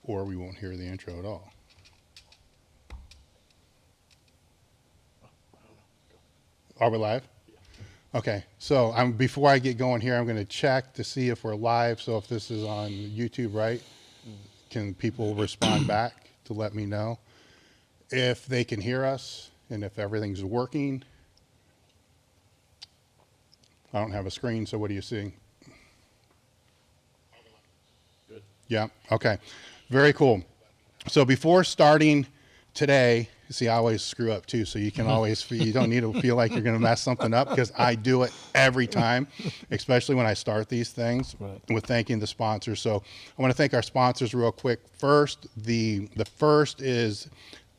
or we won't hear the intro at all. Are we live? Okay, so before I get going here, I'm going to check to see if we're live. So if this is on YouTube, right, can people respond back to let me know if they can hear us and if everything's working? I don't have a screen, so what are you seeing? Good. Yeah, okay, very cool. So before starting today, see, I always screw up too, so you can always, you don't need to feel like you're going to mess something up, because I do it every time, especially when I start these things, right, with thanking the sponsors. So I want to thank our sponsors real quick. First, the first is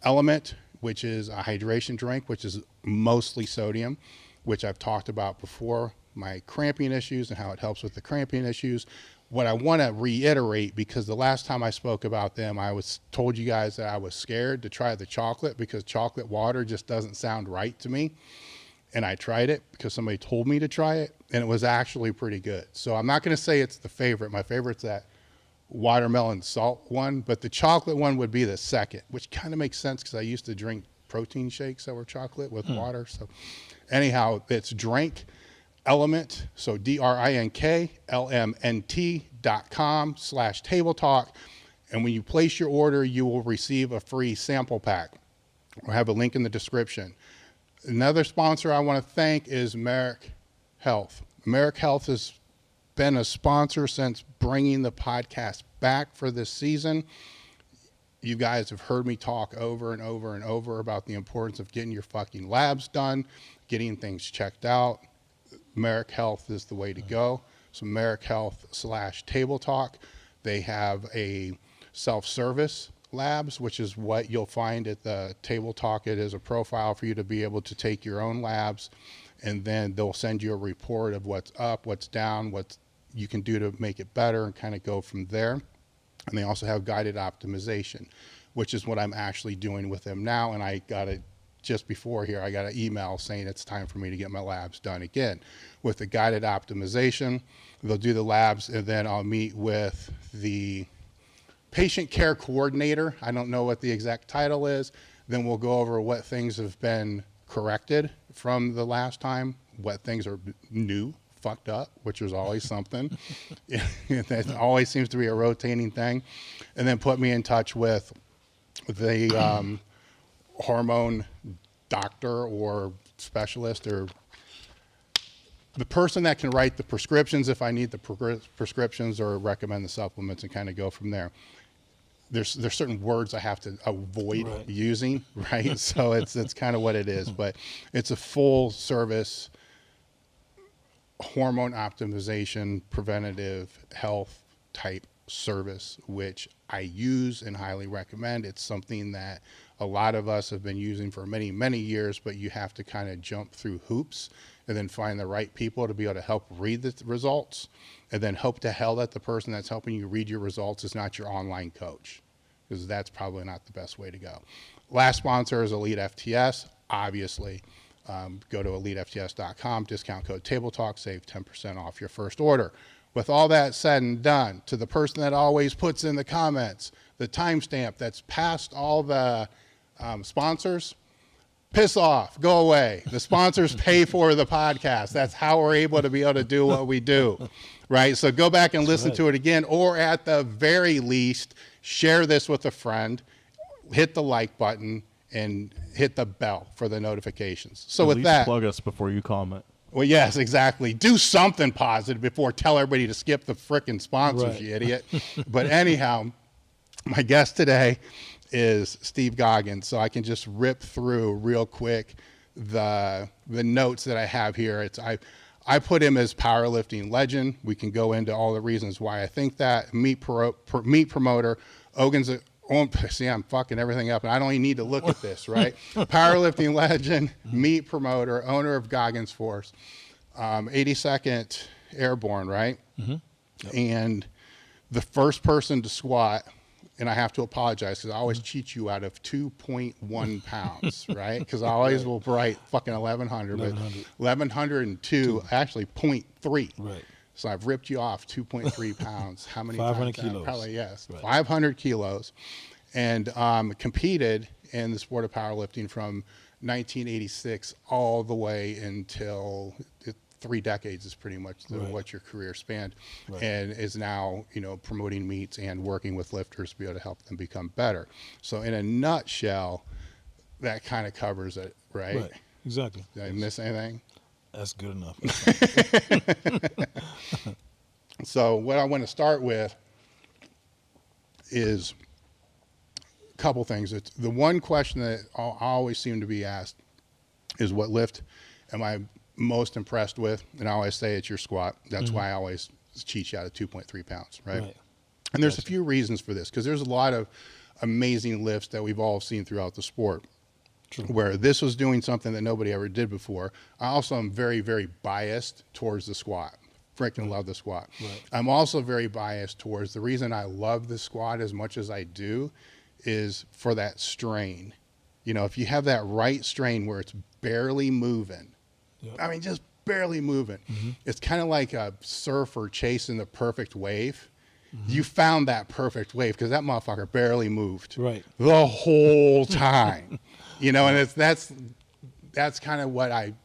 Element, which is a hydration drink, which is mostly sodium, which I've talked about before, my cramping issues and how it helps with the cramping issues. What I want to reiterate, because the last time I spoke about them, I told you guys that I was scared to try the chocolate because chocolate water just doesn't sound right to me. And I tried it because somebody told me to try it, and it was actually pretty good. So I'm not going to say it's the favorite. My favorite's that watermelon salt one, but the chocolate one would be the second, which kind of makes sense because I used to drink protein shakes that were chocolate with water. So anyhow, it's drink Element, so DRINKLMNT.com/table talk. And when you place your order, you will receive a free sample pack. I'll have a link in the description. Another sponsor I want to thank is Merrick Health. Merrick Health has been a sponsor since bringing the podcast back for this season. You guys have heard me talk over and over and over about the importance of getting your fucking labs done, getting things checked out. Merrick Health is the way to go. So Merrick Health/Table Talk. They have a self-service labs, which is what you'll find at the Table Talk. It is a profile for you to be able to take your own labs, and then they'll send you a report of what's up, what's down, what you can do to make it better, and kind of go from there. And they also have guided optimization, which is what I'm actually doing with them now. And I got it just before here, I got an email saying it's time for me to get my labs done again. With the guided optimization, they'll do the labs, and then I'll meet with the patient care coordinator. I don't know what the exact title is. Then we'll go over what things have been corrected from the last time, what things are new, fucked up, which is always something. That always seems to be a rotating thing. And then put me in touch with the hormone doctor or specialist, or the person that can write the prescriptions if I need the prescriptions, or recommend the supplements, and kind of go from there. There's certain words I have to avoid using, right? So it's kind of what it is, but it's a full service hormone optimization, preventative health type service, which I use and highly recommend. It's something that a lot of us have been using for many, many years, but you have to kind of jump through hoops and then find the right people to be able to help read the results, and then hope to hell that the person that's helping you read your results is not your online coach, because that's probably not the best way to go. Last sponsor is elitefts, obviously. Go to elitefts.com, discount code Table Talk, save 10% off your first order. With all that said and done, to the person that always puts in the comments the timestamp that's past all the sponsors, piss off, go away. The sponsors pay for the podcast. That's how we're able to be able to do what we do, right? So go back and listen to it again, or at the very least, share this with a friend, hit the like button, and hit the bell for the notifications. So with that, plug us before you comment. Well, yes, exactly. Do something positive before tell everybody to skip the frickin' sponsors, you idiot. But anyhow, my guest today is Steve Goggins, so I can just rip through real quick the notes that I have here. I put him as powerlifting legend. We can go into all the reasons why I think that. Meat promoter. See, I'm fucking everything up, and I don't even need to look at this, right? Powerlifting legend, meat promoter, owner of Goggins Force, 82nd Airborne, right? Mm-hmm. Yep. And the first person to squat, and I have to apologize because I always cheat you out of 2.1 pounds, right? Because I always will write fucking 1,100, but 1,102, actually 0.3. Right. So I've ripped you off 2.3 pounds. How many 500 times? kilos. Probably, yes. Right. 500 kilos. And competed in the sport of powerlifting from 1986 all the way until 3 decades is pretty much Right. what your career spanned. Right. And is now, promoting meets and working with lifters to be able to help them become better. So in a nutshell, that kind of covers it, right? Right. Exactly. Did I miss anything? That's good enough. So what I want to start with is a couple things. It's the one question that I always seem to be asked is, what lift am I most impressed with? And I always say it's your squat. That's why I always cheat you out of 2.3 pounds, right? And there's a few reasons for this, because there's a lot of amazing lifts that we've all seen throughout the sport. True. Where this was doing something that nobody ever did before. I also am very, very biased towards the squat. Freaking love the squat. Right. I'm also very biased towards the reason I love the squat as much as I do is for that strain. If you have that right strain where it's barely moving, I mean, just barely moving. It's kind of like a surfer chasing the perfect wave. You found that perfect wave because that motherfucker barely moved the whole time. And that's kind of what I'm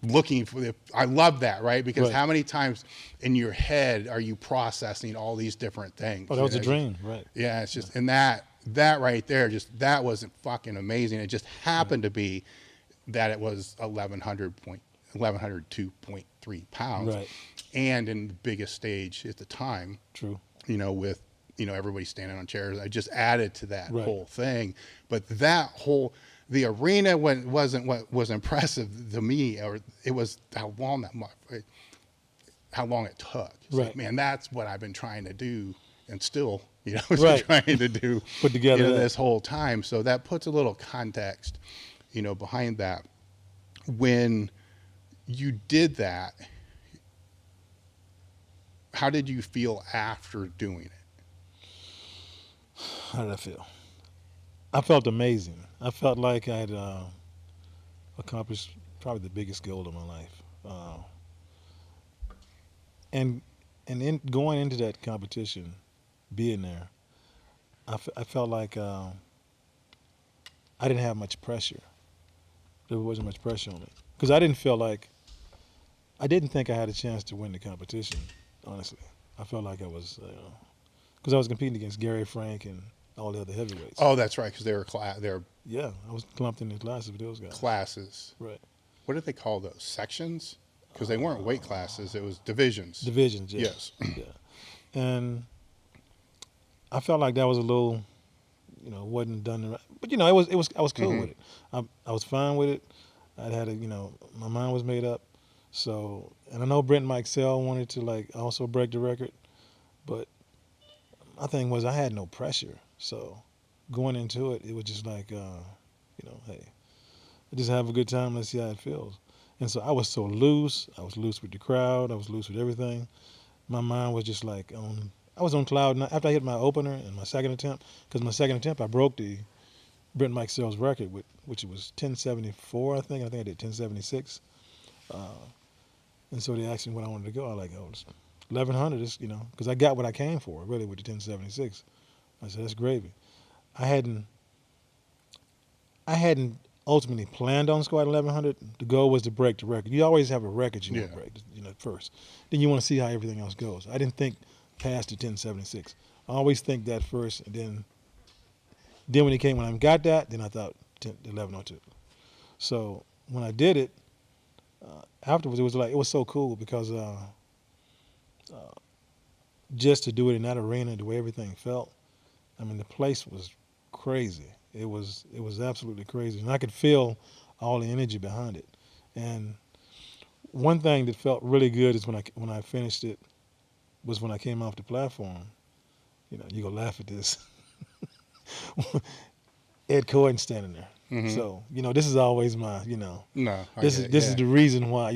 looking for. I love that, right? Because how many times in your head are you processing all these different things? Oh, that was a dream, right? Yeah, it's just, and that right there, that wasn't fucking amazing. It just happened to be that it was 1,102.3 pounds. Right. And in the biggest stage at the time. True. With, everybody standing on chairs. I just added to that whole thing. But the arena wasn't what was impressive to me, or it was how long it took. It's like, man, that's what I've been trying to do and still, trying to do put together this whole time. So that puts a little context, behind that. When you did that, how did you feel after doing it? How did I feel? I felt amazing. I felt like I had accomplished probably the biggest goal of my life. And in going into that competition, being there, I felt like I didn't have much pressure. There wasn't much pressure on me. Because I didn't think I had a chance to win the competition, honestly. I felt like I was, because I was competing against Gary Frank and all the other heavyweights. Oh, that's right, because they were yeah, I was clumped in the classes with those guys. Classes. Right. What did they call those? Sections? Because they weren't weight classes, it was divisions. Divisions, yeah. Yes. Yeah. And I felt like that was a little, wasn't done right. But I was cool with it. I was fine with it. I had my mind was made up. So, and I know Brent Mixell wanted to also break the record, but my thing was I had no pressure. So going into it, it was just like, hey, just have a good time. Let's see how it feels. And so I was so loose. I was loose with the crowd. I was loose with everything. My mind was just I was on cloud nine after I hit my opener and my second attempt. Because my second attempt, I broke the Brent Mixell's record, which was 1074, I think. I think I did 1076. And so they asked me what I wanted to go. I was like, 1100 is, because I got what I came for, really, with the 1076. I said, that's gravy. I hadn't ultimately planned on squatting 1100. The goal was to break the record. You always have a record you want to break, first. Then you want to see how everything else goes. I didn't think past the 1076. I always think that first, and then when I got that, then I thought 1102. So when I did it, afterwards, it was so cool because just to do it in that arena, the way everything felt, I mean, the place was crazy. It was absolutely crazy, and I could feel all the energy behind it. And one thing that felt really good is when I finished it was when I came off the platform. You gonna laugh at this. Ed Coyne standing there. Mm-hmm. So this is always my this is the reason why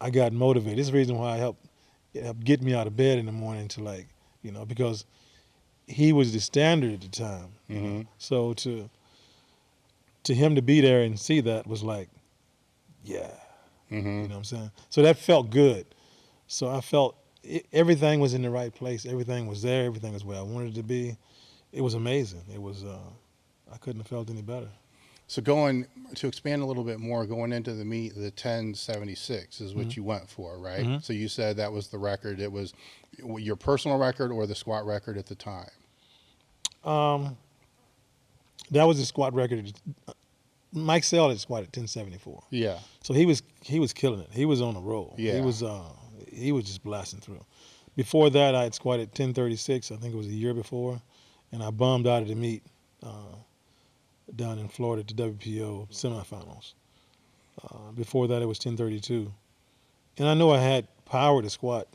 I got motivated. This is the reason why I helped get me out of bed in the morning to because he was the standard at the time. Mm-hmm. So to him to be there and see that was like, yeah, You know what I'm saying? So that felt good. So I felt everything was in the right place. Everything was there. Everything was where I wanted it to be. It was amazing. It was, I couldn't have felt any better. So going to expand a little bit more, going into the meet, the 1076 is what you went for, right? So you said that was the record. It was your personal record or the squat record at the time? That was the squat record. Mike Sell had squatted 1074. Yeah. So he was killing it. He was on a roll. Yeah. He was just blasting through. Before that, I had squatted 1036. I think it was a year before, and I bummed out of the meet down in Florida at the WPO semifinals. Before that, it was 1032, and I know I had power to squat,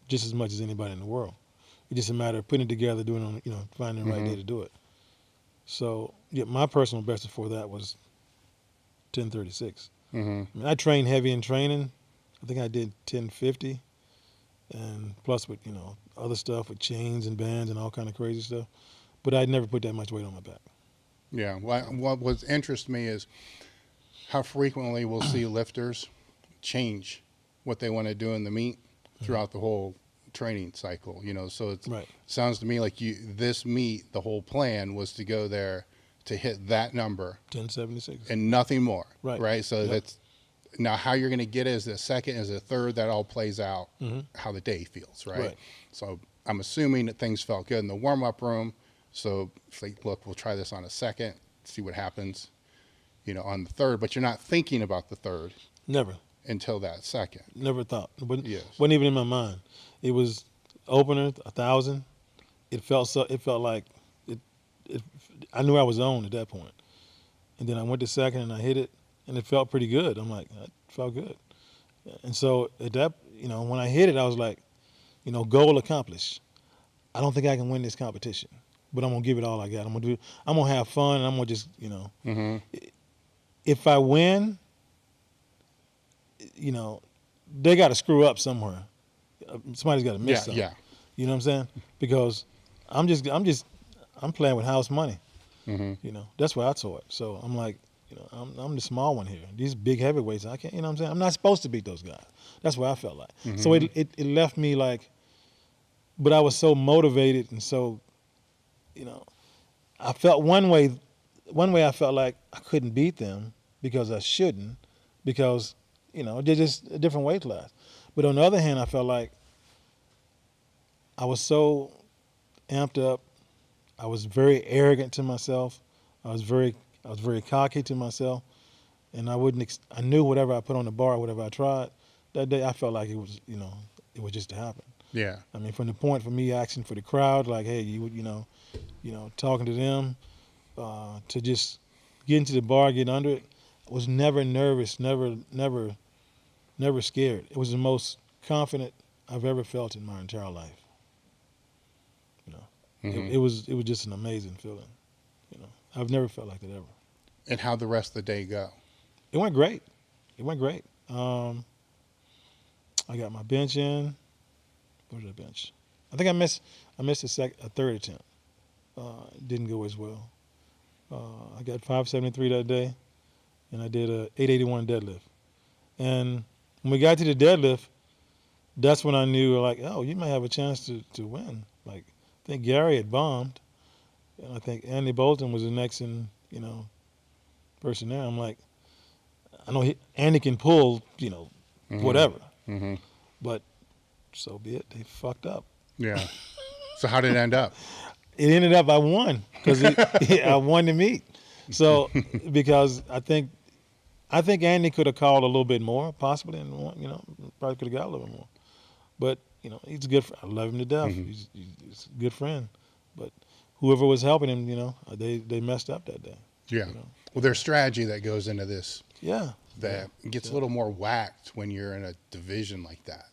just as much as anybody in the world. It's just a matter of putting it together, doing it on, finding the right day to do it. So yeah, my personal best before that was 1036. I mean, I trained heavy in training. I think I did 1050, and plus with other stuff with chains and bands and all kind of crazy stuff. But I'd never put that much weight on my back. Yeah. What interests me is how frequently we'll see lifters change what they want to do in the meet throughout the whole training cycle. So it sounds to me like this meet, the whole plan was to go there to hit that number, 1076, and nothing more. Right. So that's now how you're going to get it as a second, as a third. That all plays out how the day feels. Right. So I'm assuming that things felt good in the warm up room. So it's like, look, we'll try this on a second, see what happens, on the third. But you're not thinking about the third. Never. Until that second. Never thought. Wasn't even in my mind. It was opener 1,000. It felt like it. I knew I was on at that point. And then I went to second and I hit it, and it felt pretty good. I'm like, it felt good. And so at that, when I hit it, I was like, goal accomplished. I don't think I can win this competition, but I'm gonna give it all I got. I'm gonna have fun, and I'm gonna just, if I win, they got to screw up somewhere. Somebody's got to miss something. Yeah. You know what I'm saying? Because I'm playing with house money. That's where I saw it. So I'm like, I'm the small one here. These big heavyweights, I can't. I'm saying? I'm not supposed to beat those guys. That's what I felt like. So it left me like, but I was so motivated and so, I felt one way I felt like I couldn't beat them because I shouldn't, because they're just a different weight class. But on the other hand, I felt like I was so amped up. I was very arrogant to myself. I was very cocky to myself, and I knew whatever I put on the bar, whatever I tried that day, I felt like it was just to happen. Yeah. I mean, from the point for me asking for the crowd, like, hey, talking to them, to just get into the bar, get under it. I was never nervous, never scared. It was the most confident I've ever felt in my entire life. It was just an amazing feeling. I've never felt like that ever. And how'd the rest of the day go? It went great. I got my bench in. Where did I bench? I think I missed a third attempt. Didn't go as well. I got 573 that day, and I did a 881 deadlift. And when we got to the deadlift, that's when I knew, like, oh, you might have a chance to win. Like, I think Gary had bombed, and I think Andy Bolton was the next person there. I'm like, I know Andy can pull, whatever. But so be it. They fucked up. Yeah. So how did it end up? It ended up I won because I won the meet. So because I think Andy could have called a little bit more, possibly, and probably could have got a little bit more. But he's a good friend. I love him to death. He's a good friend. But whoever was helping him, they messed up that day. Yeah. Well, there's strategy that goes into this. Yeah. That gets a little more whacked when you're in a division like that.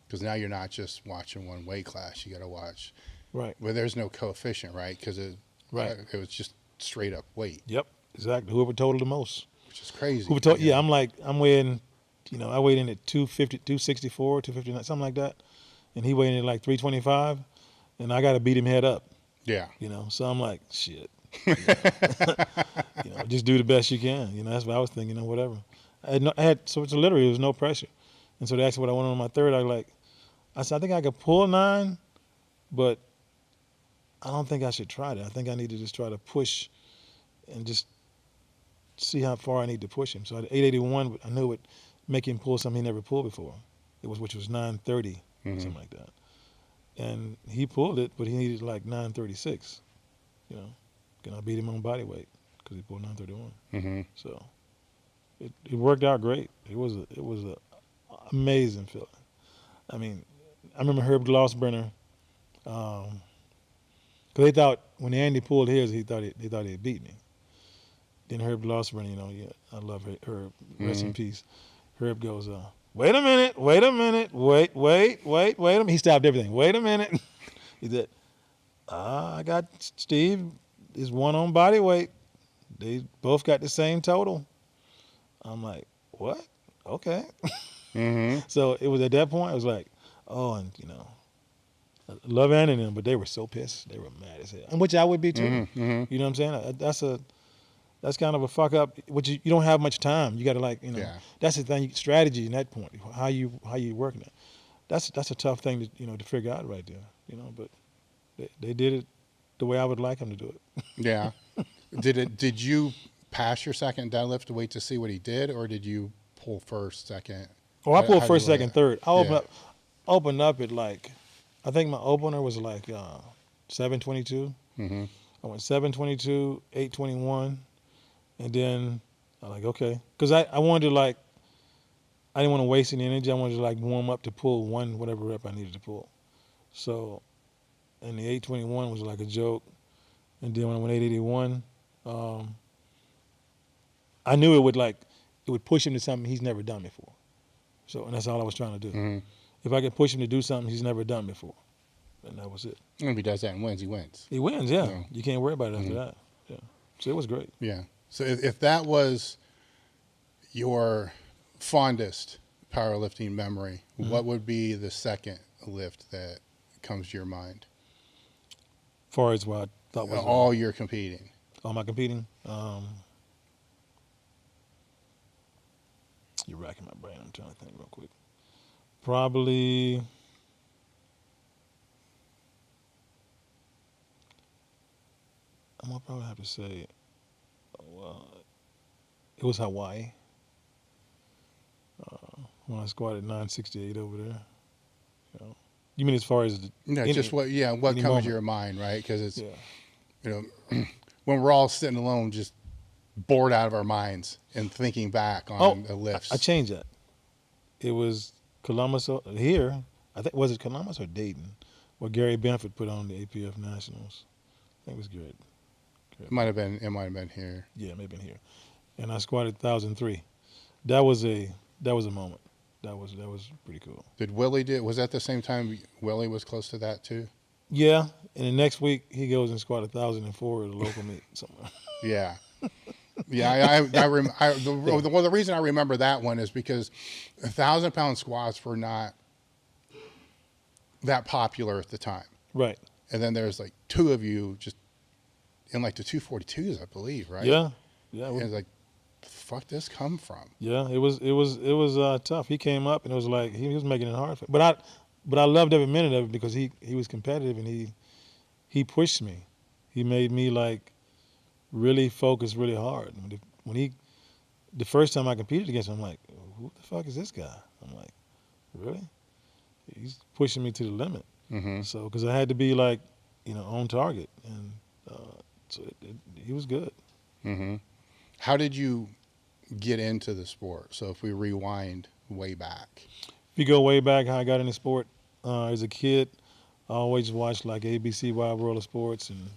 Because now you're not just watching one weight class. You got to watch. Right. Well, there's no coefficient, right? Because it was just straight up weight. Yep. Exactly. Whoever totaled the most. Which is crazy. I'm weighing, I weighed in at 250, 264, 259, something like that. And he weighed in at like 325. And I got to beat him head up. Yeah. So I'm like, shit. Just do the best you can. That's what I was thinking, whatever. So it's literally, there was no pressure. And so they asked me what I wanted on my third. I said, I think I could pull 9, but I don't think I should try that. I think I need to just try to push and just see how far I need to push him. So at 881, I knew it would make him pull something he never pulled before. Which was 930, something like that. And he pulled it, but he needed like 936. And I beat him on body weight because he pulled 931. So it worked out great. It was a amazing feeling. I mean, I remember Herb Glossburner, because they thought when Andy pulled his, they thought he had beat me. Then Herb Glossburner, I love Herb, rest in peace. Herb goes, wait a minute, wait a minute. He stopped everything. Wait a minute. He said, I got Steve is one on body weight. They both got the same total. I'm like, what? Okay. So it was at that point, I was like, oh, and I love Andy and them, but they were so pissed. They were mad as hell. And which I would be too. You know what I'm saying? That's kind of a fuck up, which you don't have much time. You got to that's the thing, strategy in that point, how you working it. That's a tough thing to figure out right there, but they did it the way I would like them to do it. Yeah. Did you pass your second deadlift to wait to see what he did, or did you pull first, second? Oh, I pulled first, second, third. I opened up at I think my opener was 722. I went 722, 821. And then I'm like, okay. Because I wanted to I didn't want to waste any energy. I wanted to warm up to pull whatever rep I needed to pull. So, and the 821 was like a joke. And then when I went 881, I knew it would push him to something he's never done before. So, and that's all I was trying to do. If I could push him to do something he's never done before, and that was it. And if he does that and wins, he wins. He wins, yeah. You can't worry about it after that. Yeah. So it was great. Yeah. So if that was your fondest powerlifting memory, what would be the second lift that comes to your mind? As far as what I thought was all you're competing. All my competing? You're racking my brain. I'm trying to think real quick. Probably I'm gonna probably have to say it was Hawaii. When I squatted 968 over there. You mean as far as what comes to your mind, right? Because it's when we're all sitting alone, just bored out of our minds and thinking back on the lifts. I changed that. It was Columbus here. I think was it Columbus or Dayton, where Gary Benford put on the APF Nationals. I think it was good. It might have been here. Yeah, it may have been here. And I squatted 1,003. That was a moment. That was pretty cool. Did Willie was that the same time Willie was close to that too? Yeah, and the next week he goes and squatted 1,004 at a local meet somewhere. Yeah. Yeah, the reason I remember that one is because 1,000-pound squats were not that popular at the time. Right. And then there's two of you just in the 242s, I believe, right? Yeah. And it's the fuck this come from? Yeah, it was tough. He came up and it was he was making it hard for me. But I loved every minute of it because he was competitive and he pushed me. He made me really focus really hard. When the first time I competed against him, I'm like, who the fuck is this guy? I'm like, really? He's pushing me to the limit. So because I had to be on target, and so he was good. How did you get into the sport? So if we rewind way back. If you go way back, how I got into sport, as a kid, I always watched ABC Wide World of Sports and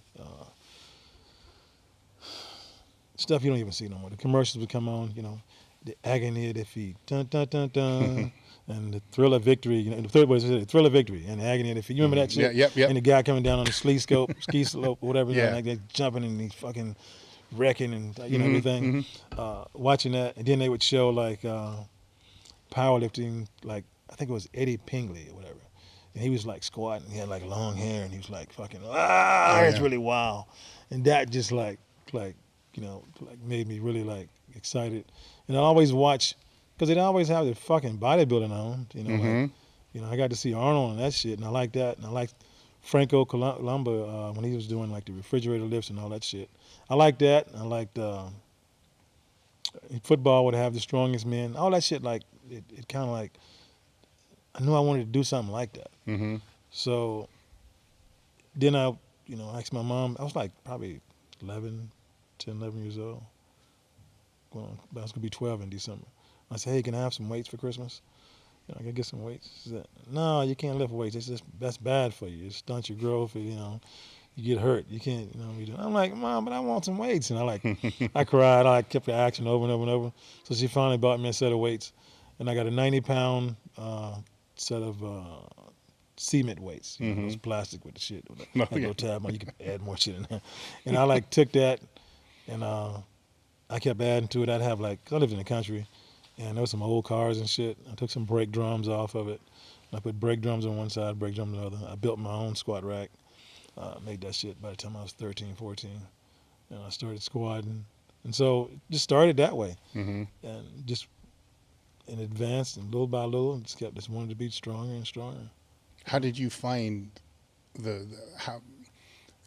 stuff you don't even see no more. The commercials would come on, the agony of defeat, dun dun dun dun, and the thrill of victory. The thrill of victory and the agony of defeat. You remember that shit? Yep. And the guy coming down on the ski slope, whatever. Yeah. They're jumping and he's fucking wrecking and everything. Watching that, and then they would show powerlifting, I think it was Eddie Pingley or whatever, and he was squatting. He had long hair, and he was fucking it's really wild, and that just like made me really like excited. And I always watch, because they always have the fucking bodybuilding on, I got to see Arnold and that shit, and I like that. And I like Franco Columba when he was doing like the refrigerator lifts and all that shit. I like that. I liked football would have the strongest men. All that shit, like, it kind of like, I knew I wanted to do something like that. Mm-hmm. So then I asked my mom. I was like probably 11 years old. I was going to be 12 in December. I said, hey, can I have some weights for Christmas? I can get some weights. She said, no, you can't lift weights. That's bad for you. It stunts your growth. You get hurt. You can't, I'm like, Mom, but I want some weights. And I cried. I kept the action over and over and over. So she finally bought me a set of weights. And I got a 90-pound set of cement weights. Those plastic with the shit. With no tab on. You can add more shit in there. And I took that and I kept adding to it. I'd have 'cause I lived in the country. And there was some old cars and shit. I took some brake drums off of it. I put brake drums on one side, brake drums on the other. I built my own squat rack. Made that shit by the time I was 13, 14. And I started squatting. And so it just started that way. Mm-hmm. And just in advanced and little by little, just wanted to be stronger and stronger. How did you find how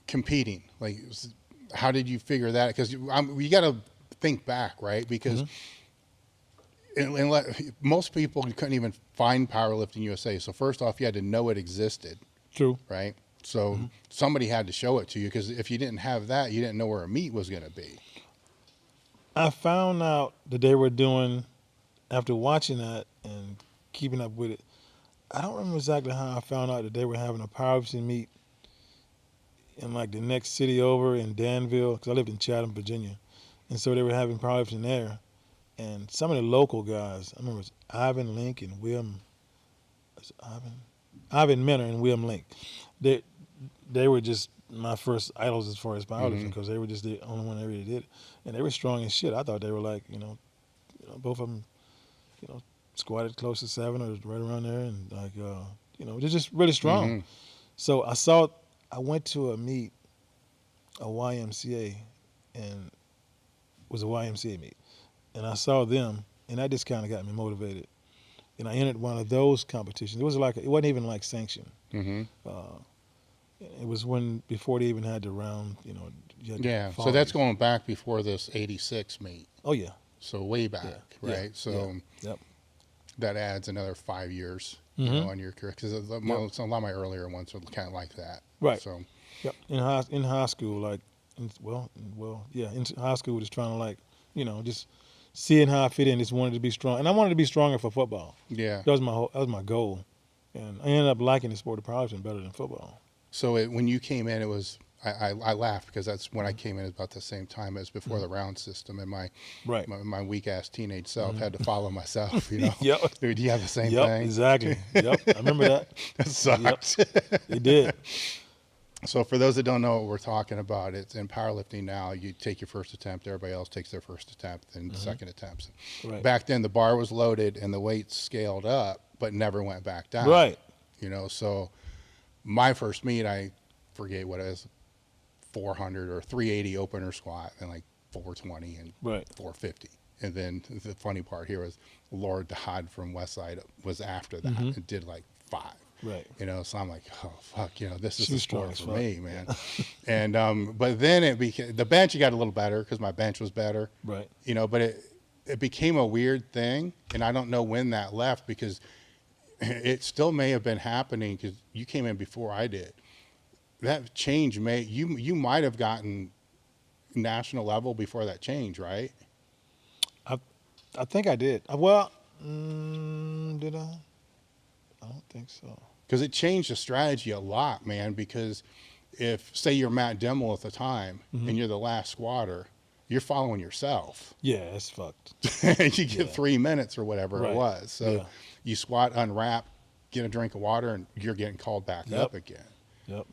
competing? How did you figure that? Because you got to think back, right? Because most people couldn't even find Powerlifting USA. So first off, you had to know it existed. True. Right? So somebody had to show it to you, because if you didn't have that, you didn't know where a meet was going to be. I found out that they were doing, after watching that and keeping up with it, I don't remember exactly how I found out that they were having a powerlifting meet in the next city over in Danville, because I lived in Chatham, Virginia. And so they were having powerlifting there. And some of the local guys, I remember it was Ivan Link and Ivan Minner and William Link. They were just my first idols as far as powerlifting, because they were just the only one that really did it. And they were strong as shit. I thought they were both of them, squatted close to 7 or right around there, and they're just really strong. So I went to a meet, a YMCA, and it was a YMCA meet. And I saw them, and that just kind of got me motivated. And I entered one of those competitions. It wasn't even sanctioned. It was before they even had the round, So that's going back before this 86 meet. Oh, yeah. So way back, right? So that adds another 5 years, on your career. Because a lot of my earlier ones were kind of like that. Right. So, in high school, in high school, just trying to just seeing how I fit in, just wanted to be strong, and I wanted to be stronger for football. Yeah, that was my goal, and I ended up liking the sport of powerlifting better than football. So when you came in, it was I laughed, because that's when I came in, about the same time as before the round system, and my weak ass teenage self had to follow myself. Yep. Do you have the same thing? Exactly. Yep, I remember that. That sucks. Yep. It did. So for those that don't know what we're talking about, it's in powerlifting now. You take your first attempt, everybody else takes their first attempt, and second attempts. Right. Back then, the bar was loaded and the weights scaled up, but never went back down. Right. So my first meet, I forget what it is, 400 or 380 opener squat, and 420 and 450. And then the funny part here was Lord Dodd from Westside was after that and did 5. Right. So I'm like, oh fuck, this is She's the sport for me, man. Yeah. And but then it became the bench. You got a little better because my bench was better. Right. But it became a weird thing, and I don't know when that left, because it still may have been happening, because you came in before I did. That change you might have gotten national level before that change, right? I think I did. Well, did I? I don't think so. Because it changed the strategy a lot, man. Because if, say, you're Matt Dimmel at the time and you're the last squatter, you're following yourself. Yeah, it's fucked. You get 3 minutes or whatever it was. So you squat, unwrap, get a drink of water, and you're getting called back up again. Yep.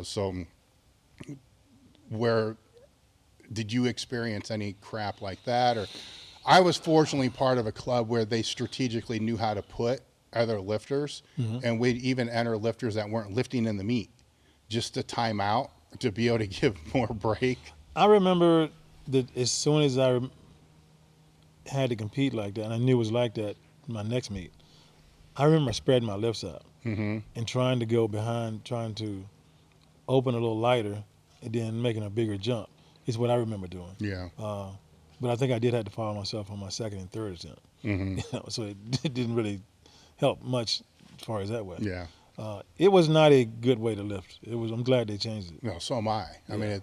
So where did you experience any crap like that? Or I was fortunately part of a club where they strategically knew how to put other lifters, and we'd even enter lifters that weren't lifting in the meet just to time out, to be able to give more break. I remember as soon as I had to compete like that, and I knew it was like that in my next meet, I remember spreading my lifts out Mm-hmm. and trying to go behind, trying to open a little lighter, and then making a bigger jump. Is what I remember doing. Yeah. But I think I did have to follow myself on my second and third attempt. Mm-hmm. So it didn't really help much as far as that way. Yeah. It was not a good way to lift. It was. I'm glad they changed it. No, so am I. Yeah. I mean,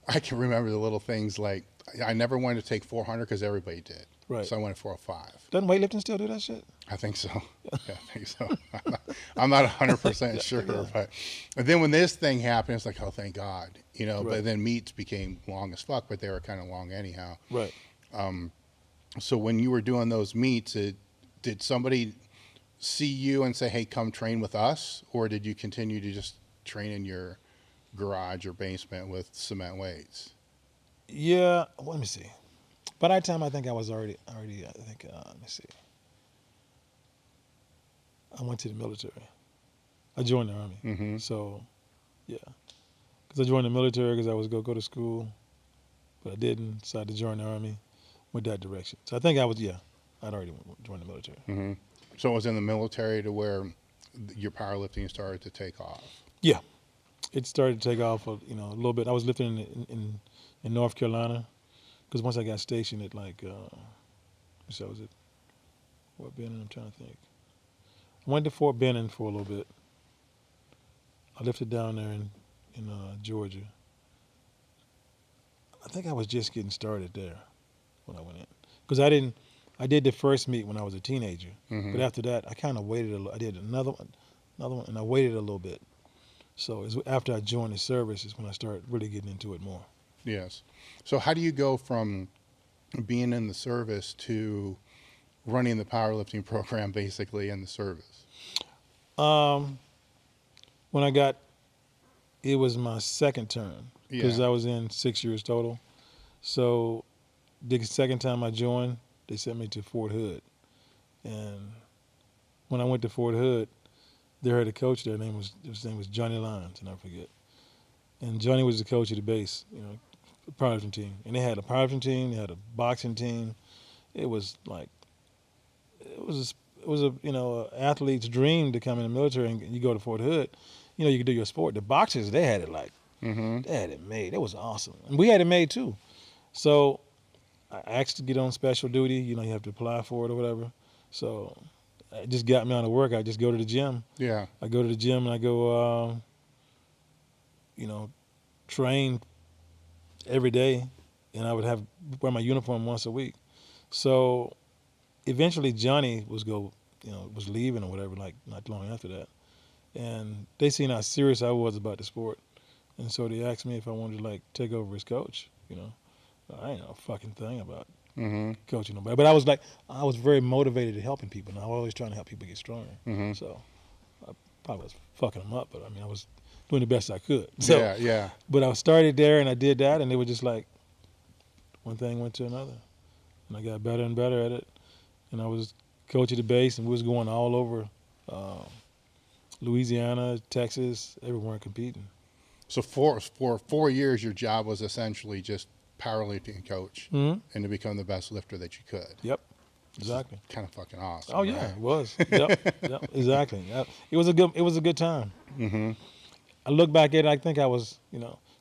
I can remember the little things like I never wanted to take 400 because everybody did. Right. So I went 405. Doesn't weightlifting still do that shit? I think so. Yeah, I think so. I'm not 100% sure, but and then when this thing happened, it's like, oh, thank God, you know. Right. But then meets became long as fuck, but they were kind of long anyhow. Right. So when you were doing those meets, did somebody see you and say, hey, come train with us, or did you continue to just train in your garage or basement with cement weights? Yeah. Well, let me see. By that time, I think I was already. I think. Let me see. I went to the military. I joined the Army. Mm-hmm. So, yeah. Because I joined the military because I was going to go to school, but I didn't. Decided to join the Army, went that direction. So I think I was, I'd already joined the military. Mm-hmm. So it was in the military to where your powerlifting started to take off. Yeah. It started to take off, a little bit. I was lifting in North Carolina because once I got stationed at so was it Fort Benning? I'm trying to think. I went to Fort Benning for a little bit. I lifted down there in Georgia. I think I was just getting started there when I went in, because I did the first meet when I was a teenager, Mm-hmm. but after that I kind of waited I did another one, and I waited a little bit. So it's after I joined the service is when I started really getting into it more. Yes. So how do you go from being in the service to running the powerlifting program basically in the service? When it was my second term, because I was in 6 years total. So the second time I joined, they sent me to Fort Hood. And when I went to Fort Hood, they had a coach there. His name was Johnny Lyons, and I forget. And Johnny was the coach of the base, powerlifting team. And they had a powerlifting team, they had a boxing team. It was a athlete's dream to come in the military and you go to Fort Hood. You could do your sport. The boxers, they had it Mm-hmm. they had it made. It was awesome. And we had it made too. So I asked to get on special duty. You have to apply for it or whatever. So it just got me on the work. I just go to the gym. Yeah. I go to the gym and I go, train every day. And I would wear my uniform once a week. So eventually Johnny was leaving or whatever, like not long after that. And they seen how serious I was about the sport. And so they asked me if I wanted to take over as coach. I ain't know a fucking thing about Mm-hmm. coaching nobody. But I was very motivated to helping people, and I was always trying to help people get stronger. Mm-hmm. So I probably was fucking them up, but I was doing the best I could. So, Yeah. But I started there and I did that, and they were just like, one thing went to another. And I got better and better at it. And I was coach of the base, and we was going all over Louisiana, Texas, everywhere competing. So for 4 years, your job was essentially just powerlifting coach Mm-hmm. and to become the best lifter that you could. Yep, exactly. Kind of fucking awesome. Oh yeah, right? it was. Yep, exactly. Yep. It was a good time. Mm-hmm. I look back at it, I think I was,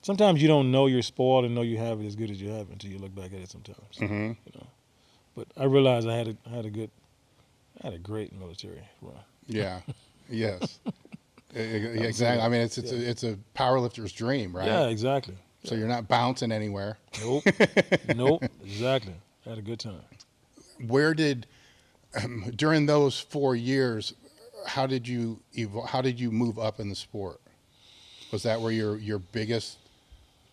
sometimes you don't know you're spoiled and know you have it as good as you have it until you look back at it sometimes. Mm-hmm. But I realized I had a great military run. Yeah. Yes. Exactly. I mean, it's a powerlifter's dream, right? Yeah, exactly. So you're not bouncing anywhere. Nope. Exactly. I had a good time. Where did during those 4 years, how did you move up in the sport? Was that where your biggest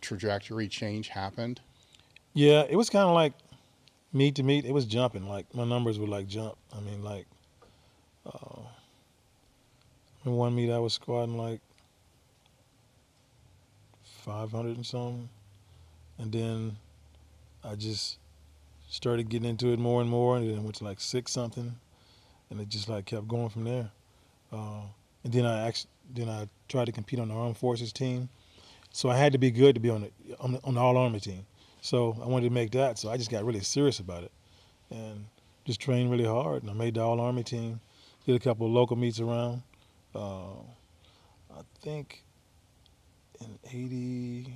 trajectory change happened? Yeah, it was kind of like meet to meet. It was jumping. Like my numbers would jump. In one meet I was squatting 500 and something, and then I just started getting into it more and more, and then it went to 6 something, and it just kept going from there. And then I tried to compete on the Armed Forces team, so I had to be good to be on the All Army team. So I wanted to make that. So I just got really serious about it and just trained really hard. And I made the All Army team. Did a couple of local meets around. I think in 80.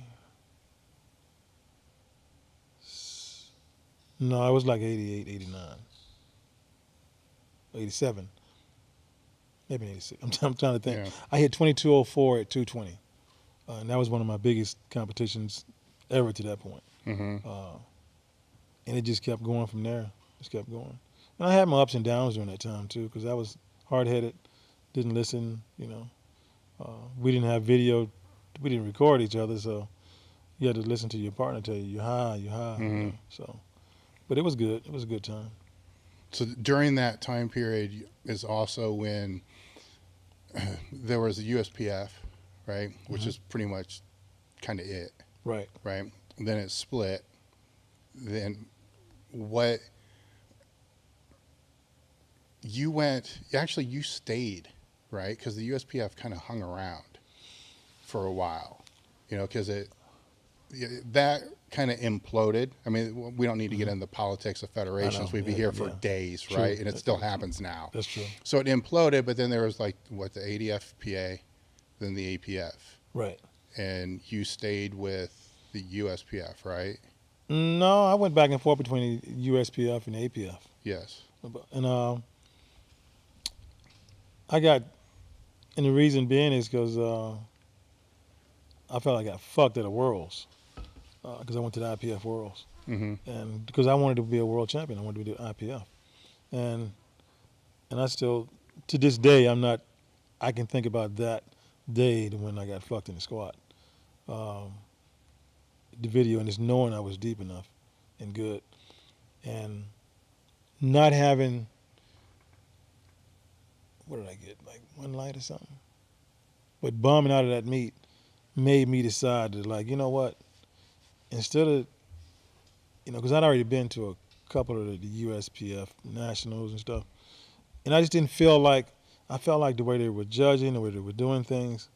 No, it was like 88, 89, 87, maybe 86. I'm trying to think. Yeah. I hit 2204 at 220, and that was one of my biggest competitions ever to that point. Mm-hmm. And it just kept going from there. Just kept going. And I had my ups and downs during that time too, because I was hard-headed, didn't listen. We didn't have video, we didn't record each other, so you had to listen to your partner tell you you're high. Mm-hmm. So, but it was good. It was a good time. So during that time period is also when there was the USPF, right, which is pretty much kind of it, Right. right? Then it split. Then what? You stayed, right? Because the USPF kind of hung around for a while, because that kind of imploded. I mean, we don't need to get into the politics of federations. We'd be here for days, True. right? And it still happens now. That's true. So it imploded, but then there was the ADFPA, then the APF. Right. And you stayed with the USPF, right? No, I went back and forth between the USPF and the APF. Yes. And and the reason being is because I felt like I got fucked at the Worlds because I went to the IPF Worlds. Mm-hmm. And because I wanted to be a world champion, I wanted to be the IPF. And I still, to this day, I can think about that day when I got fucked in the squat. The video and just knowing I was deep enough and good. And not having, what did I get, like one light or something? But bombing out of that meet made me decide to you know what, instead of, because I'd already been to a couple of the USPF nationals and stuff, and I just didn't feel like, I felt like the way they were judging, the way they were doing things,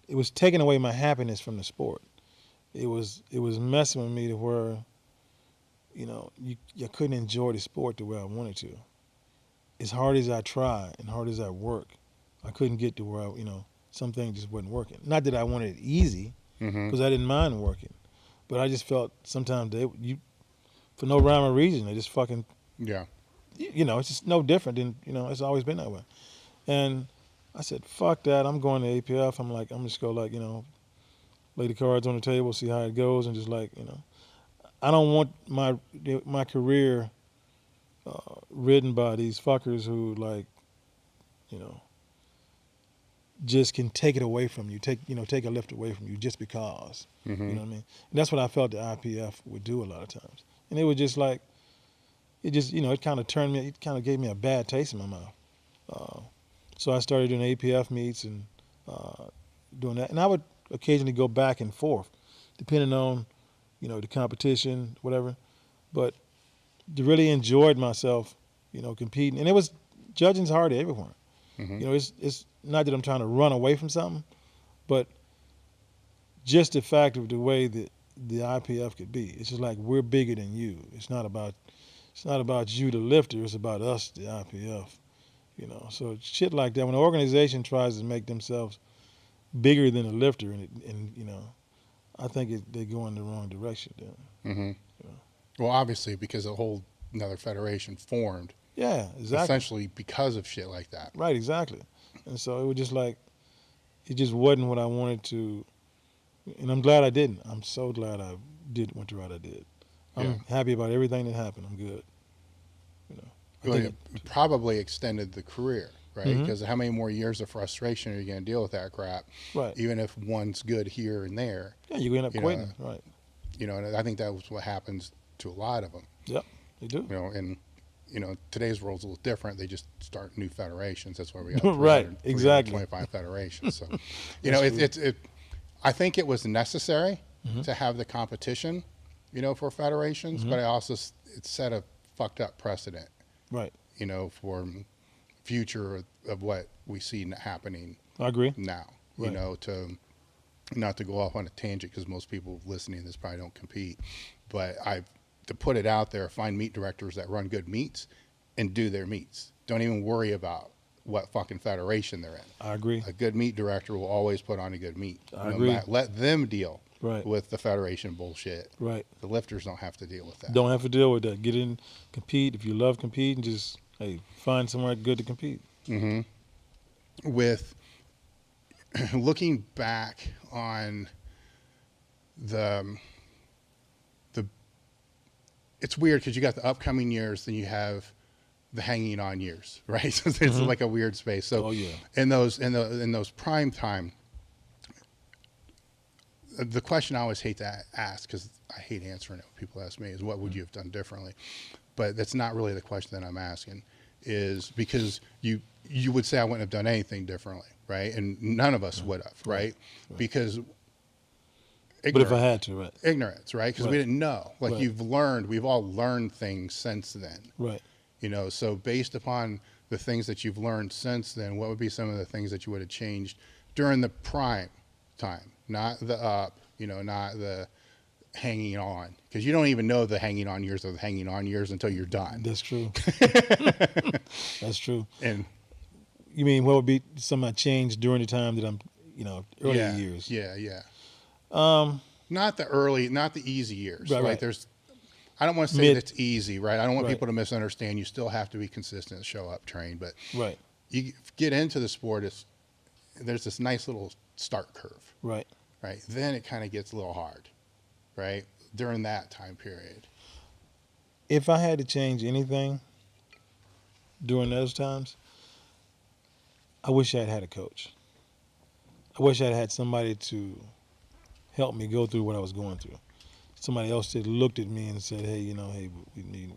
it was taking away my happiness from the sport. It was messing with me to where, you couldn't enjoy the sport the way I wanted to. As hard as I tried and hard as I work, I couldn't get to where some things just wasn't working. Not that I wanted it easy, because I didn't mind working, but I just felt sometimes for no rhyme or reason, they just fucking, Yeah. It's just no different than, it's always been that way. And I said, fuck that, I'm going to APF. I'm just go lay the cards on the table, see how it goes, and just I don't want my career ridden by these fuckers who just can take it away from you, take a lift away from you just because. Mm-hmm. You know what I mean? And that's what I felt the IPF would do a lot of times. And it was just it kind of turned me, it kind of gave me a bad taste in my mouth. So I started doing APF meets and doing that. And I would occasionally go back and forth, depending on, the competition, whatever. But I really enjoyed myself, competing. And judging's hard everywhere. Mm-hmm. It's not that I'm trying to run away from something, but just the fact of the way that the IPF could be. It's just like we're bigger than you. It's not about you, the lifter. It's about us, the IPF. So shit like that. When an organization tries to make themselves bigger than a lifter, and I think they go in the wrong direction. Then. Mm-hmm. Well, obviously, because a whole another federation formed. Yeah, exactly. Essentially because of shit like that. Right, exactly. And so it was just it just wasn't what I wanted to, and I'm glad I didn't. I'm so glad I went the route I did. I'm happy about everything that happened. I'm good. It probably extended the career, right? Mm-hmm. Because how many more years of frustration are you going to deal with that crap? Right. Even if one's good here and there. Yeah, you end up quitting. Right. And I think that was what happens to a lot of them. Yep, they do. And today's world's a little different. They just start new federations. That's why we got right, exactly 25 federations. So, I think it was necessary to have the competition, for federations, but it set a fucked up precedent. Right. For future of what we see happening. I agree. Now, right. not to go off on a tangent because most people listening to this probably don't compete, but to put it out there, find meet directors that run good meets and do their meets. Don't even worry about what fucking federation they're in. I agree. A good meet director will always put on a good meet. I agree. Let them deal Right. with the federation bullshit. Right. The lifters don't have to deal with that. Don't have to deal with that. Get in, compete. If you love competing, just, hey, find somewhere good to compete. Mm-hmm. With looking back on the it's weird because you got the upcoming years, then you have the hanging on years, right? So it's like a weird space. So in those prime time, the question I always hate to ask, because I hate answering it when people ask me, is what would you have done differently? But that's not really the question that I'm asking, is because you would say I wouldn't have done anything differently, right? And none of us would have, right? Because but if I had to, right? Ignorance, right? Because we didn't know. Like we've all learned things since then. Right. You know, so based upon the things that you've learned since then, what would be some of the things that you would have changed during the prime time? Not the up, you know, not the hanging on. Because you don't even know the hanging on years or the hanging on years until you're done. That's true. That's true. And you mean what would be some I changed during the time that I'm, you know, early years? Yeah. Not the easy years. Right. There's, I don't want to say that's easy, right? I don't want people to misunderstand. You still have to be consistent, show up, train. But you get into the sport, there's this nice little start curve. Right. Then it kind of gets a little hard, right? During that time period. If I had to change anything during those times, I wish I'd had a coach. I wish I'd had somebody to help me go through what I was going through. Somebody else that looked at me and said, hey, we need,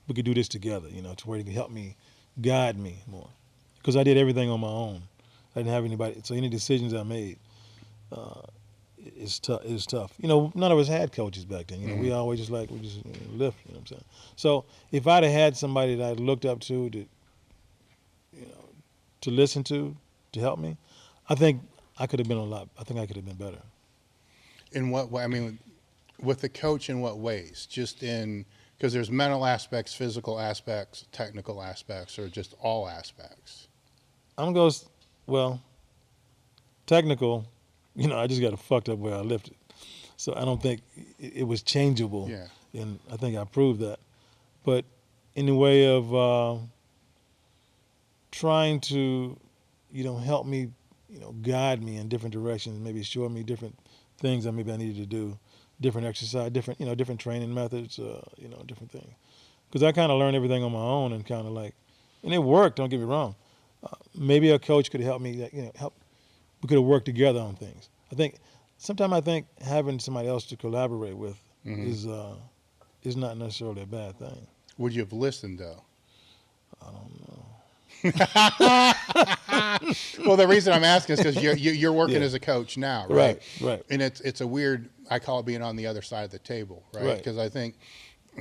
we could do this together, to where he could help me, guide me more. Because I did everything on my own. I didn't have anybody. So any decisions I made, it's tough. None of us had coaches back then. We always just lift, what I'm saying? So if I'd have had somebody that I looked up to, to listen to help me, I think I could have been better. In what way? I mean, with the coach, in what ways? Just because there's mental aspects, physical aspects, technical aspects, or just all aspects? I'm going to go, technical, I just got a fucked up way I lifted. So I don't think it was changeable. Yeah. And I think I proved that. But in the way of trying to, help me, guide me in different directions, maybe show me different things that maybe I needed to do, different exercise, different training methods, different things. Because I kind of learned everything on my own and kind of and it worked, don't get me wrong. Maybe a coach could help me, we could have worked together on things. Sometimes I think having somebody else to collaborate with is not necessarily a bad thing. Would you have listened though? I don't know. Well, the reason I'm asking is because you're working as a coach now, right? Right. And it's a weird, I call it being on the other side of the table, right? Because I think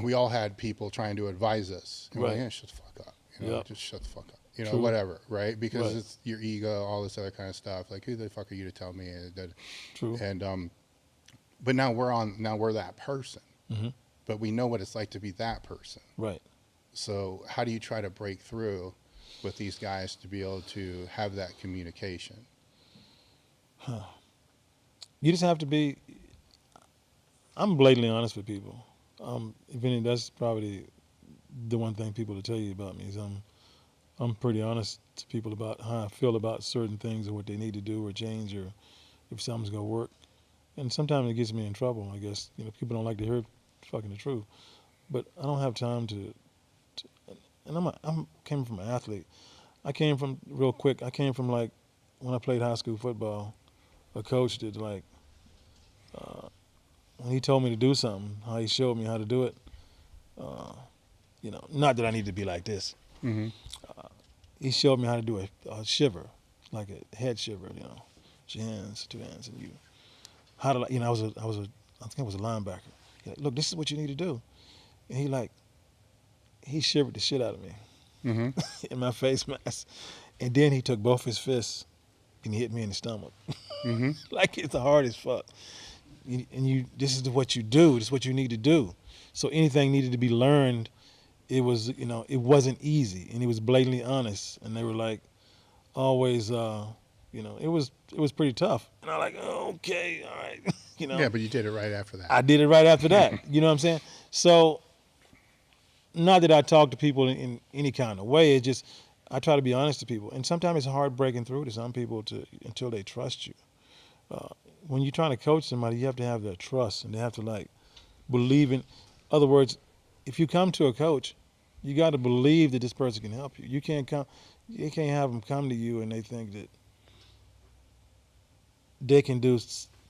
we all had people trying to advise us. And we're like, shut the fuck up. Just shut the fuck up. True. Whatever, right? Because it's your ego, all this other kind of stuff. Like, who the fuck are you to tell me? True. And but now we're that person. Mm-hmm. But we know what it's like to be that person. Right. So how do you try to break through with these guys to be able to have that communication? You just have to be. I'm blatantly honest with people. If any, that's probably the one thing people will tell you about me is I'm pretty honest to people about how I feel about certain things or what they need to do or change or if something's gonna work. And sometimes it gets me in trouble. I guess people don't like to hear fucking the truth, but I don't have time to and I'm came from an athlete. I came from when I played high school football, a coach did when he told me to do something, how he showed me how to do it. Not that I need to be like this. Mm-hmm. He showed me how to do a shiver, like a head shiver. Your hands, two hands, and you. How to I think I was a linebacker. Look, this is what you need to do, and he shivered the shit out of me in my face mask. And then he took both his fists and he hit me in the stomach. Mm-hmm. Like, it's hard as fuck. This is what you do. This is what you need to do. So anything needed to be learned, it was, it wasn't easy, and he was blatantly honest. And they were like, always, it was pretty tough. And I'm like, oh, okay, all right, Yeah, but you did it right after that. I did it right after that. You know what I'm saying? So, not that I talk to people in any kind of way. It's just I try to be honest to people, and sometimes it's hard breaking through to some people until they trust you. When you're trying to coach somebody, you have to have that trust, and they have to like believe in. Other words, if you come to a coach, you got to believe that this person can help you. You can't have them come to you and they think that they can do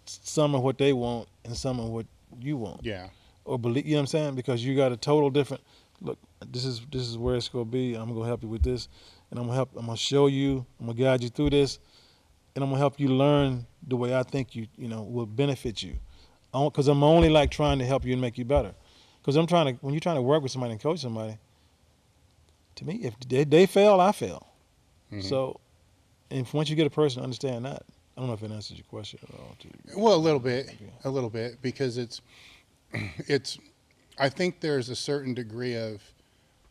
some of what they want and some of what you want. Yeah. Or believe, you know what I'm saying? Because you got a total different look. This is where it's gonna be. I'm gonna help you with this, and I'm gonna show you. I'm gonna guide you through this, and I'm gonna help you learn the way I think you will benefit you. Because I'm only like trying to help you and make you better. Because when you're trying to work with somebody and coach somebody, to me, if they fail, I fail. Mm-hmm. So, and once you get a person to understand that, I don't know if it answers your question at all. Well, a little bit, because it's. I think there's a certain degree of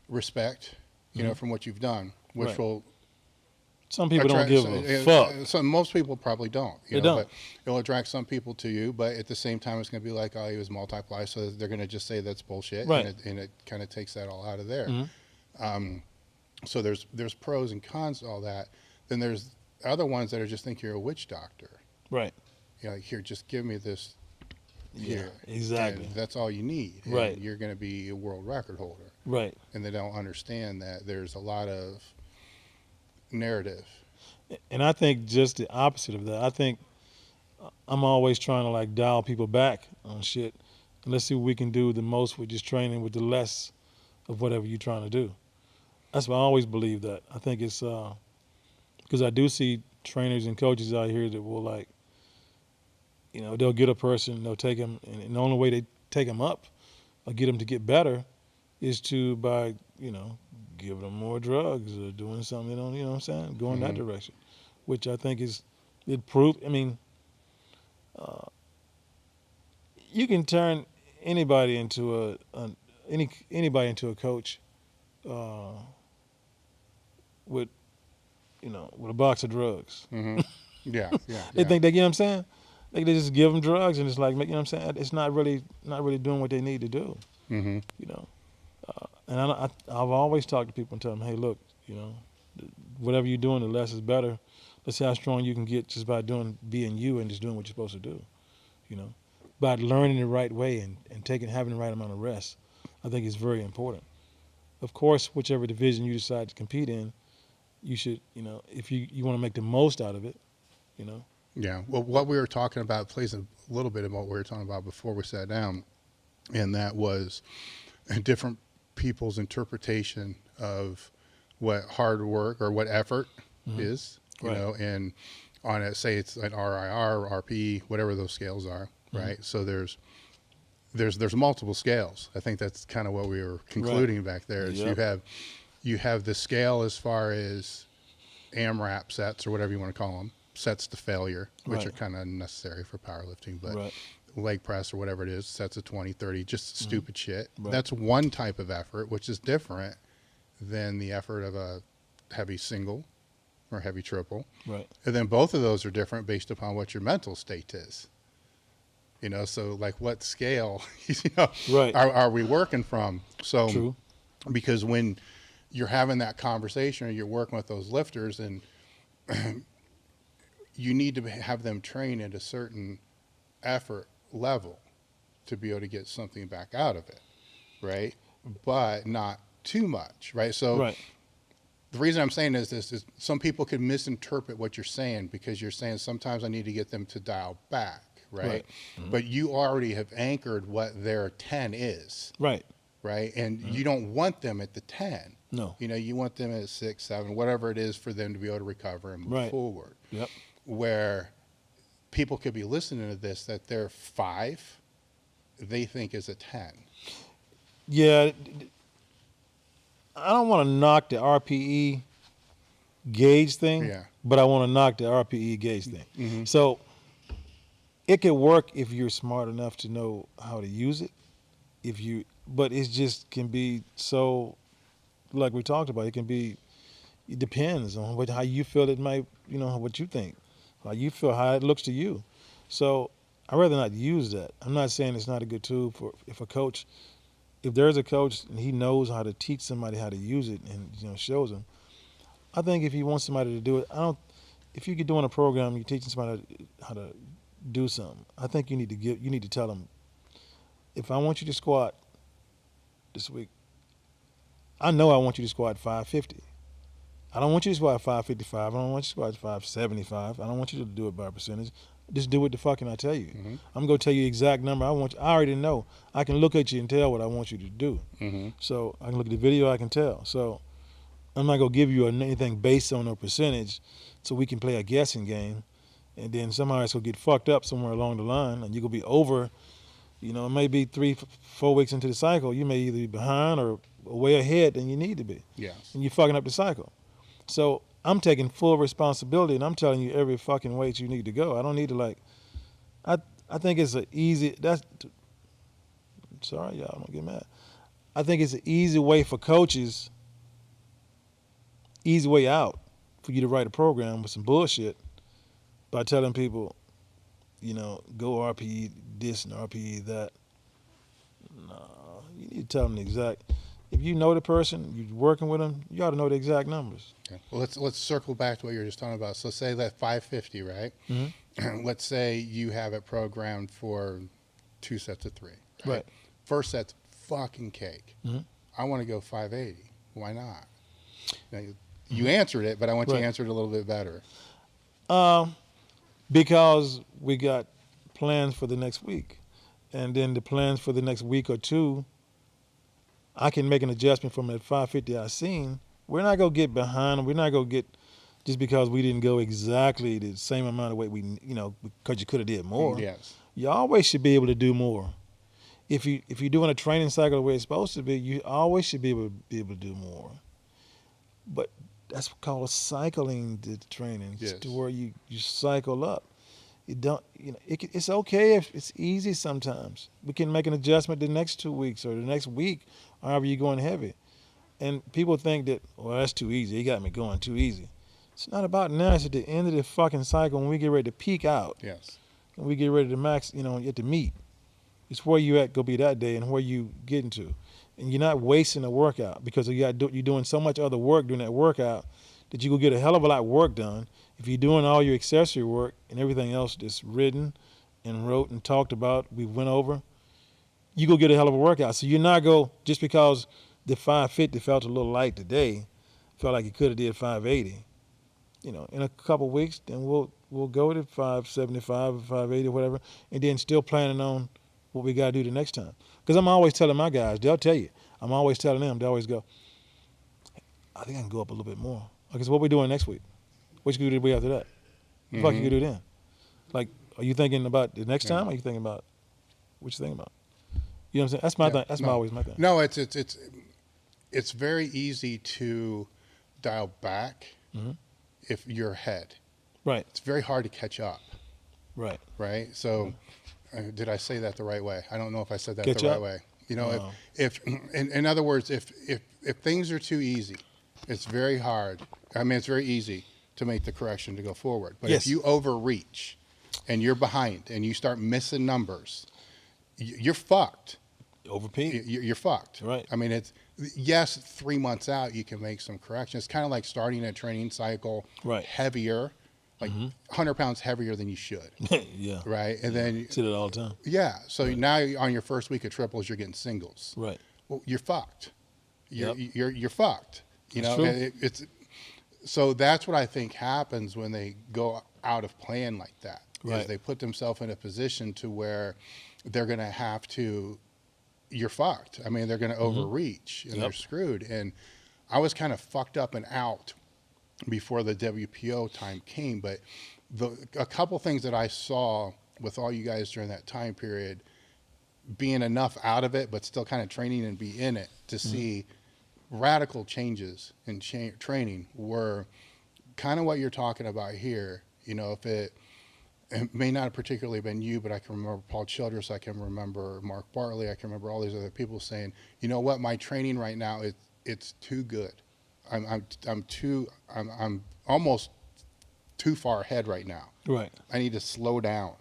respect, from what you've done, which Right. will. Some people don't give a fuck. Most people probably don't. They don't. But it'll attract some people to you. But at the same time, it's going to be like, oh, he was multiply, so they're going to just say that's bullshit, Right. and it kind of takes that all out of there. Mm-hmm. So there's pros and cons to all that. Then there's other ones that are just think you're a witch doctor. Right. Like, here, just give me this. Here, exactly. and that's all you need. And Right. you're going to be a world record holder. Right. And they don't understand that there's a lot of narrative. And I think just the opposite of that. I think I'm always trying to like dial people back on shit. And let's see what we can do the most with just training with the less of whatever you're trying to do. That's why I always believe that. I think it's because I do see trainers and coaches out here that will like, they'll get a person, they'll take them, and the only way they take them up or get them to get better is by giving them more drugs or doing something they don't, what I'm saying, going that direction, which I think it proved. I mean, you can turn anybody into anybody into a coach with a box of drugs. Mm-hmm. Yeah. They think they, you know what I'm saying? They just give them drugs and it's like, you know what I'm saying? It's not really doing what they need to do. Mm-hmm. And I've always talked to people and tell them, hey, look, whatever you're doing, the less is better. Let's see how strong you can get just by being you and just doing what you're supposed to do. By learning the right way and having the right amount of rest, I think is very important. Of course, whichever division you decide to compete in, you should, if you want to make the most out of it, Yeah. Well, what we were talking about plays a little bit of what we were talking about before we sat down, and that was different people's interpretation of what hard work or what effort is, Right. and on it, say it's an RIR, RP, whatever those scales are, right? So there's multiple scales. I think that's kind of what we were concluding back there. Is Yep. you have the scale as far as AMRAP sets or whatever you want to call them, sets to failure, which Right. are kind of necessary for powerlifting, but Right. leg press or whatever it is, sets of 20, 30, just stupid shit. Right. That's one type of effort, which is different than the effort of a heavy single or heavy triple. Right. And then both of those are different based upon what your mental state is. So like what scale, Right. are we working from? So, True. because when you're having that conversation or you're working with those lifters, and you need to have them train at a certain effort level to be able to get something back out of it, right? But not too much, right? So Right. the reason I'm saying this is some people could misinterpret what you're saying, because you're saying sometimes I need to get them to dial back, right? Right. Mm-hmm. But you already have anchored what their 10 is, Right. right? And you don't want them at the 10. No. You want them at 6, 7, whatever it is for them to be able to recover and move Right. forward. Yep. Where people could be listening to this, that their 5, they think is a 10. Yeah. I don't want to knock the RPE gauge thing, Yeah. but I want to knock the RPE gauge thing. Mm-hmm. So it can work if you're smart enough to know how to use it. But it just can be so, like we talked about, it depends on how you feel it might, what you think, how you feel, how it looks to you. So I'd rather not use that. I'm not saying it's not a good tool if there's a coach and he knows how to teach somebody how to use it and shows them. I think if you want somebody to do it, if you're doing a program, you're teaching somebody how to do something. I think you need to tell them, if I want you to squat this week, I know I want you to squat 550. I don't want you to squat 555. I don't want you to squat 575. I don't want you to do it by percentage. Just do what the fucking I tell you. Mm-hmm. I'm gonna tell you the exact number I want. I already know. I can look at you and tell what I want you to do. Mm-hmm. So I can look at the video. I can tell. So I'm not gonna give you anything based on a percentage, so we can play a guessing game, and then somehow it's gonna get fucked up somewhere along the line, and you're gonna be over. It may be 3-4 weeks into the cycle. You may either be behind or way ahead than you need to be. Yes. And you're fucking up the cycle. So I'm taking full responsibility, and I'm telling you every fucking weight you need to go. I don't need to I think it's an easy. Sorry, y'all, don't get mad. I think it's an easy way for coaches, easy way out for you to write a program with some bullshit by telling people, go RPE this and RPE that. No, you need to tell them the exact. If you know the person, you're working with them, you ought to know the exact numbers. Okay. Well, let's circle back to what you were just talking about. So say that 550, right? Mm-hmm. Let's say you have it programmed for 2 sets of 3. Right. First set's fucking cake. Mm-hmm. I want to go 580. Why not? Now, you answered it, but I want you to answer it a little bit better. Because we got plans for the next week. And then the plans for the next week or two, I can make an adjustment from that 550 I seen. We're not going to get behind. We're not going to get, just because we didn't go exactly the same amount of weight, because you could have did more. Yes. You always should be able to do more. If you're doing a training cycle the way it's supposed to be, you always should be able to do more. But that's called cycling the training. Yes. To where you cycle up. It's okay if it's easy sometimes. We can make an adjustment the next 2 weeks or the next week, however you're going heavy. And people think that, well, that's too easy. He got me going too easy. It's not about now. It's at the end of the fucking cycle when we get ready to peak out. Yes. When we get ready to max, at the meet. It's where you at go be that day and where you getting to. And you're not wasting a workout because you're doing so much other work during that workout that you go get a hell of a lot of work done. If you're doing all your accessory work and everything else that's written and wrote and talked about, we went over, you go get a hell of a workout. So you're not just because the 550 felt a little light today, felt like you could have did 580. In a couple of weeks, then we'll go to 575 or 580 or whatever, and then still planning on what we got to do the next time. Because I'm always telling my guys, they'll tell you, I'm always telling them, they always go, I think I can go up a little bit more. Okay, so what we doing next week? What you gonna do the week after that? What the fuck you gonna do then? Like, are you thinking about the next time? Or are you thinking about what you thinking about? You know what I'm saying? That's my thing. That's always my thing. No, it's very easy to dial back if you're ahead. Right. It's very hard to catch up. Right. Right. So, did I say that the right way? I don't know if I said that Catch the up? right way. If in other words, if things are too easy, it's very hard. I mean, it's very easy to make the correction to go forward. But Yes. if you overreach and you're behind and you start missing numbers, you're fucked. Overpeak. You're fucked. Right. I mean, 3 months out, you can make some corrections. It's kind of like starting a training cycle heavier, like 100 pounds heavier than you should. Yeah. Right. And then you see that all the time. Yeah. So now on your first week of triples, you're getting singles. Right. Well, you're fucked. You're fucked. That's true. It's so that's what I think happens when they go out of plan like that. Right. Is they put themselves in a position to where they're going to have to. You're fucked. I mean, they're going to overreach and they're screwed. And I was kind of fucked up and out before the WPO time came. But a couple things that I saw with all you guys during that time period, being enough out of it, but still kind of training and be in it to see radical changes in training were kind of what you're talking about here, you know, if it may not have particularly been you, but I can remember Paul Childress, I can remember Mark Bartley, I can remember all these other people saying, you know what, my training right now, it's too good. I'm almost too far ahead right now. Right. I need to slow down.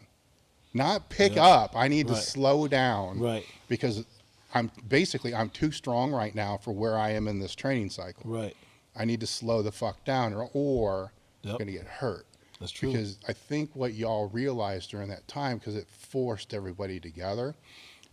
Not pick up. I need to Right. slow down. Right. Because I'm too strong right now for where I am in this training cycle. Right. I need to slow the fuck down or I'm Yep. going to get hurt. That's true. Because I think what y'all realized during that time, because it forced everybody together,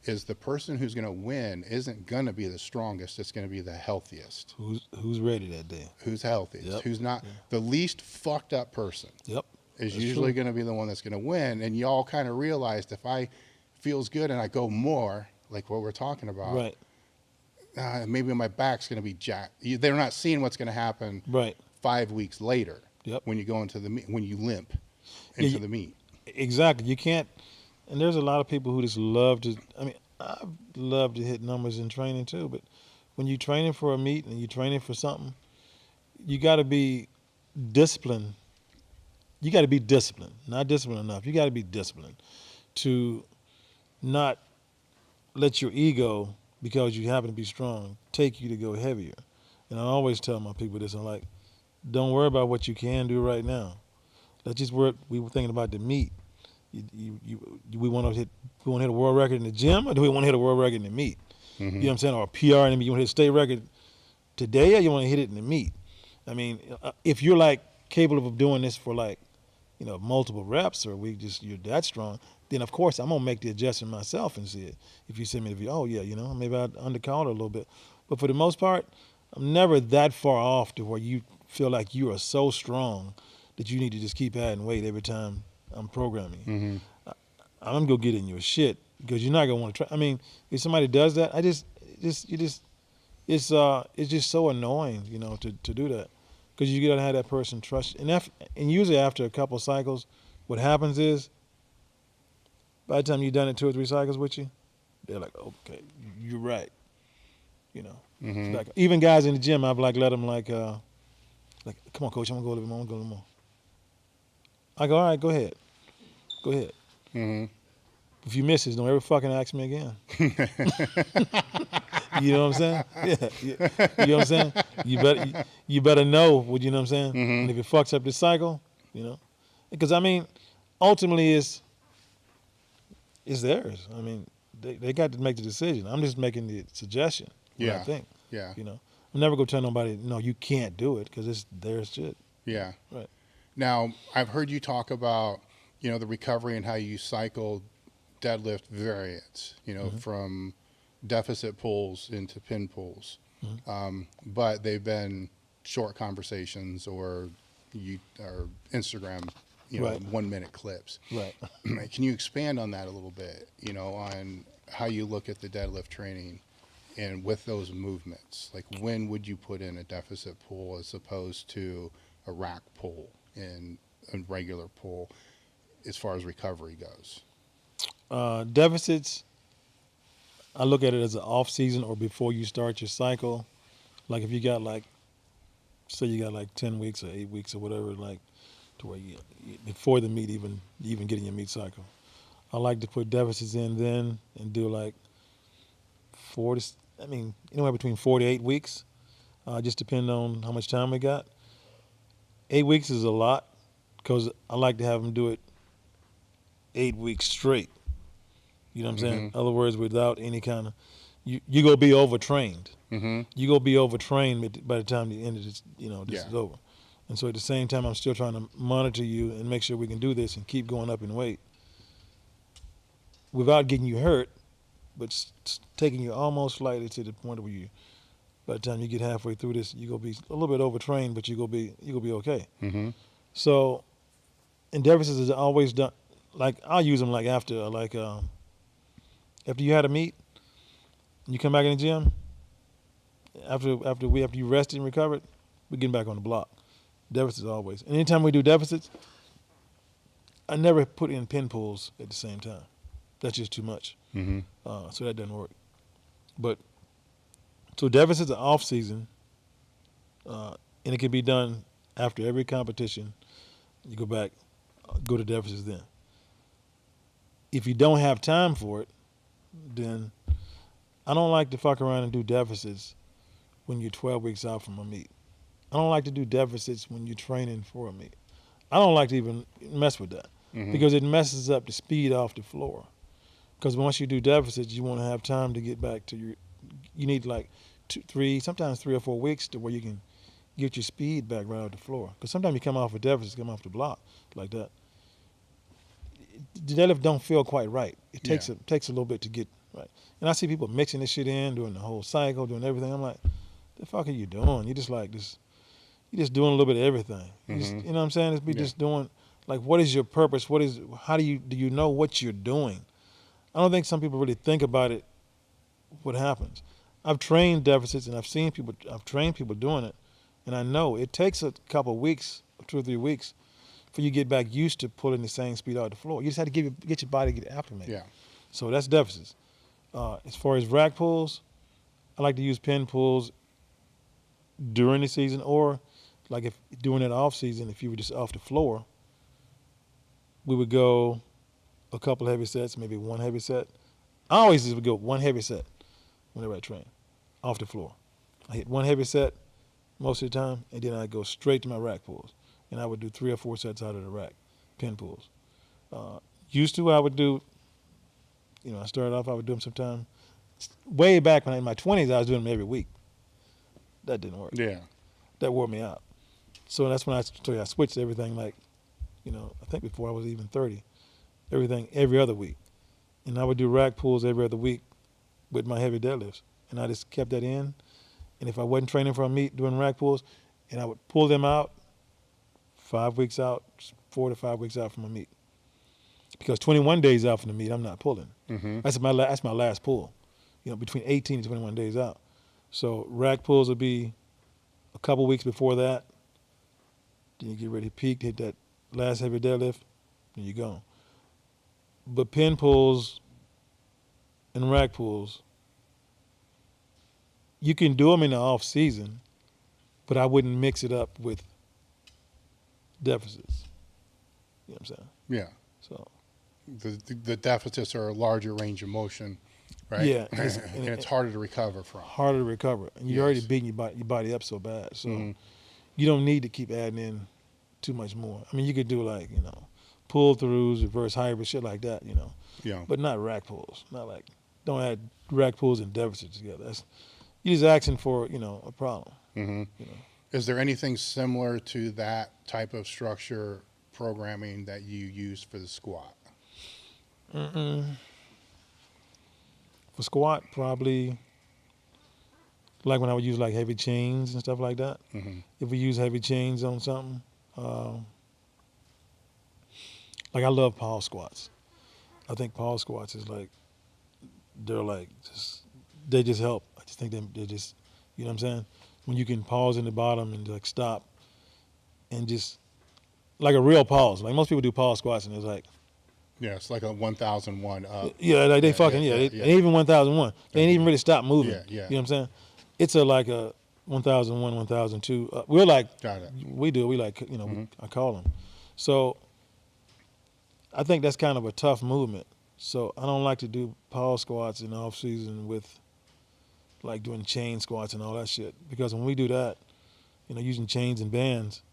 is the person who's going to win isn't going to be the strongest. It's going to be the healthiest. Who's ready that day? Who's healthiest. Yep. Who's not. The least fucked up person Yep. is That's usually true. going to be the one that's going to win. And y'all kind of realized if I feels good and I go more, like what we're talking about, Right. maybe my back's going to be jacked. They're not seeing what's going to happen Right. 5 weeks later. Yep. When you go into the meet, when you limp into the meet. Exactly. You can't. And there's a lot of people who just love to. I mean, I love to hit numbers in training too. But when you're training for a meet and you're training for something, you got to be disciplined. You got to be disciplined. Not disciplined enough. You got to be disciplined to not let your ego, because you happen to be strong, take you to go heavier. And I always tell my people this. I'm like, don't worry about what you can do right now. Let's just work. We were thinking about the meet. We want to hit a world record in the gym, or do we want to hit a world record in the meet? Mm-hmm. You know what I'm saying? Or a PR in the meet. You want to hit a state record today, or you want to hit it in the meet? I mean, if you're like capable of doing this for like, you know, multiple reps, or you're that strong, then of course I'm gonna make the adjustment myself and see it. If you send me the video, oh yeah, you know, maybe I'd undercall it a little bit. But for the most part, I'm never that far off to where you feel like you are so strong that you need to just keep adding weight every time I'm programming. Mm-hmm. I'm gonna go get in your shit because you're not gonna want to try. I mean, if somebody does that, it's just so annoying, you know, to do that, because you gotta have that person trust. And usually after a couple cycles, what happens is, by the time you've done it 2 or 3 cycles with you, they're like, okay, you're right, you know. Mm-hmm. Like, even guys in the gym, I've like let them like, come on, coach, I'm gonna go a little bit more. I'm gonna go a little more. I go, all right, go ahead. Mm-hmm. If you miss it, don't ever fucking ask me again. You know what I'm saying? Yeah. You know what I'm saying? You better know what, you know what I'm saying? Mm-hmm. And if it fucks up the cycle, you know, because I mean, ultimately it's theirs. I mean, they got to make the decision. I'm just making the suggestion. What I think. Yeah. You know, I'm never gonna tell nobody, no, you can't do it, because it's their shit. Yeah. Right. Now, I've heard you talk about, you know, the recovery and how you cycle deadlift variants, you know, Mm-hmm. from deficit pulls into pin pulls. Mm-hmm. But they've been short conversations or Instagram, you know, Right. 1 minute clips. Right. Can you expand on that a little bit, you know, on how you look at the deadlift training and with those movements? Like, when would you put in a deficit pull as opposed to a rack pull and a regular pull as far as recovery goes? Deficits, I look at it as an off season or before you start your cycle. Like if you got like, say you got like 10 weeks or 8 weeks or whatever, like to where you before the meet, even getting your meet cycle. I like to put deficits in then and do like anywhere between 4 to 8 weeks. Just depending on how much time we got. 8 weeks is a lot, because I like to have them do it 8 weeks straight. You know what I'm saying? Mm-hmm. In other words, without any kind of, you go be overtrained. Mm-hmm. You go be overtrained by the time the end of this, you know, this Yeah. is over. And so at the same time, I'm still trying to monitor you and make sure we can do this and keep going up in weight without getting you hurt, but taking you almost slightly to the point where you, by the time you get halfway through this, you go be a little bit overtrained, but you go be okay. Mm-hmm. So, and deficits is always done. Like I'll use them like after you had a meet, and you come back in the gym. After you rested and recovered, we're getting back on the block. Deficits always. And anytime we do deficits, I never put in pin pulls at the same time. That's just too much. Mm-hmm. So that doesn't work. But so deficits are off season, and it can be done after every competition, you go back, go to deficits then. If you don't have time for it, then I don't like to fuck around and do deficits when you're 12 weeks out from a meet. I don't like to do deficits when you're training for a meet. I don't like to even mess with that because it messes up the speed off the floor. Because once you do deficits, you want to have time to get back to you need like 2, 3, sometimes 3 or 4 weeks to where you can get your speed back right off the floor. Because sometimes you come off a deficit, come off the block like that. The deadlift don't feel quite right. It takes a little bit to get right. And I see people mixing this shit in, doing the whole cycle, doing everything. I'm like, the fuck are you doing? You just like this. You're just doing a little bit of everything. You know what I'm saying? It's just doing, like, what is your purpose? How do you know what you're doing? I don't think some people really think about it, what happens. I've trained deficits and I've trained people doing it, and I know it takes a couple of weeks, 2 or 3 weeks, for you to get back used to pulling the same speed out the floor. You just have to get your body to get acclimated. Yeah. So that's deficits. As far as rack pulls, I like to use pin pulls during the season, or like if during that off season, if you were just off the floor, we would go a couple heavy sets, maybe one heavy set. I always just would go one heavy set whenever I train, off the floor. I hit one heavy set most of the time, and then I go straight to my rack pulls. And I would do 3 or 4 sets out of the rack, pin pulls. Used to, I would do, I started off, I would do them sometime. Way back when in my 20s, I was doing them every week. That didn't work. Yeah. That wore me out. So that's when I switched to everything like, I think before I was even 30, everything every other week. And I would do rack pulls every other week with my heavy deadlifts. And I just kept that in. And if I wasn't training for a meet doing rack pulls, and I would pull them out 5 weeks out, 4 to 5 weeks out from a meet. Because 21 days out from the meet, I'm not pulling. That's my last pull, between 18 and 21 days out. So rack pulls will be a couple weeks before that. Then you get ready to peak, hit that last heavy deadlift, then you go. But pin pulls and rack pulls, you can do them in the off season, but I wouldn't mix it up with deficits. You know what I'm saying? Yeah. So the deficits are a larger range of motion, right? Yeah. And it's harder to recover from. Harder to recover. And you're already beating your body up so bad. So you don't need to keep adding in too much more. I mean, you could do like, pull-throughs, reverse hybrid, shit like that, Yeah. But not rack pulls. Not like, don't add rack pulls and deficits together. You're just asking for, a problem. Is there anything similar to that type of structure programming that you use for the squat? For squat, probably like when I would use like heavy chains and stuff like that. If we use heavy chains on something, like I love pause squats. I think pause squats is like, they just help. I just think they're just, you know what I'm saying? When you can pause in the bottom and like stop and just, like a real pause. Like most people do pause squats and it's like. Yeah, it's like a 1001 up. Yeah, like they and even 1001. They ain't even really stop moving. Yeah. You know what I'm saying? It's like a 1001, 1002. We're like, Got it. We like, I call them. So I think that's kind of a tough movement. So I don't like to do pause squats in the off season with like doing chain squats and all that shit. Because when we do that, using chains and bands,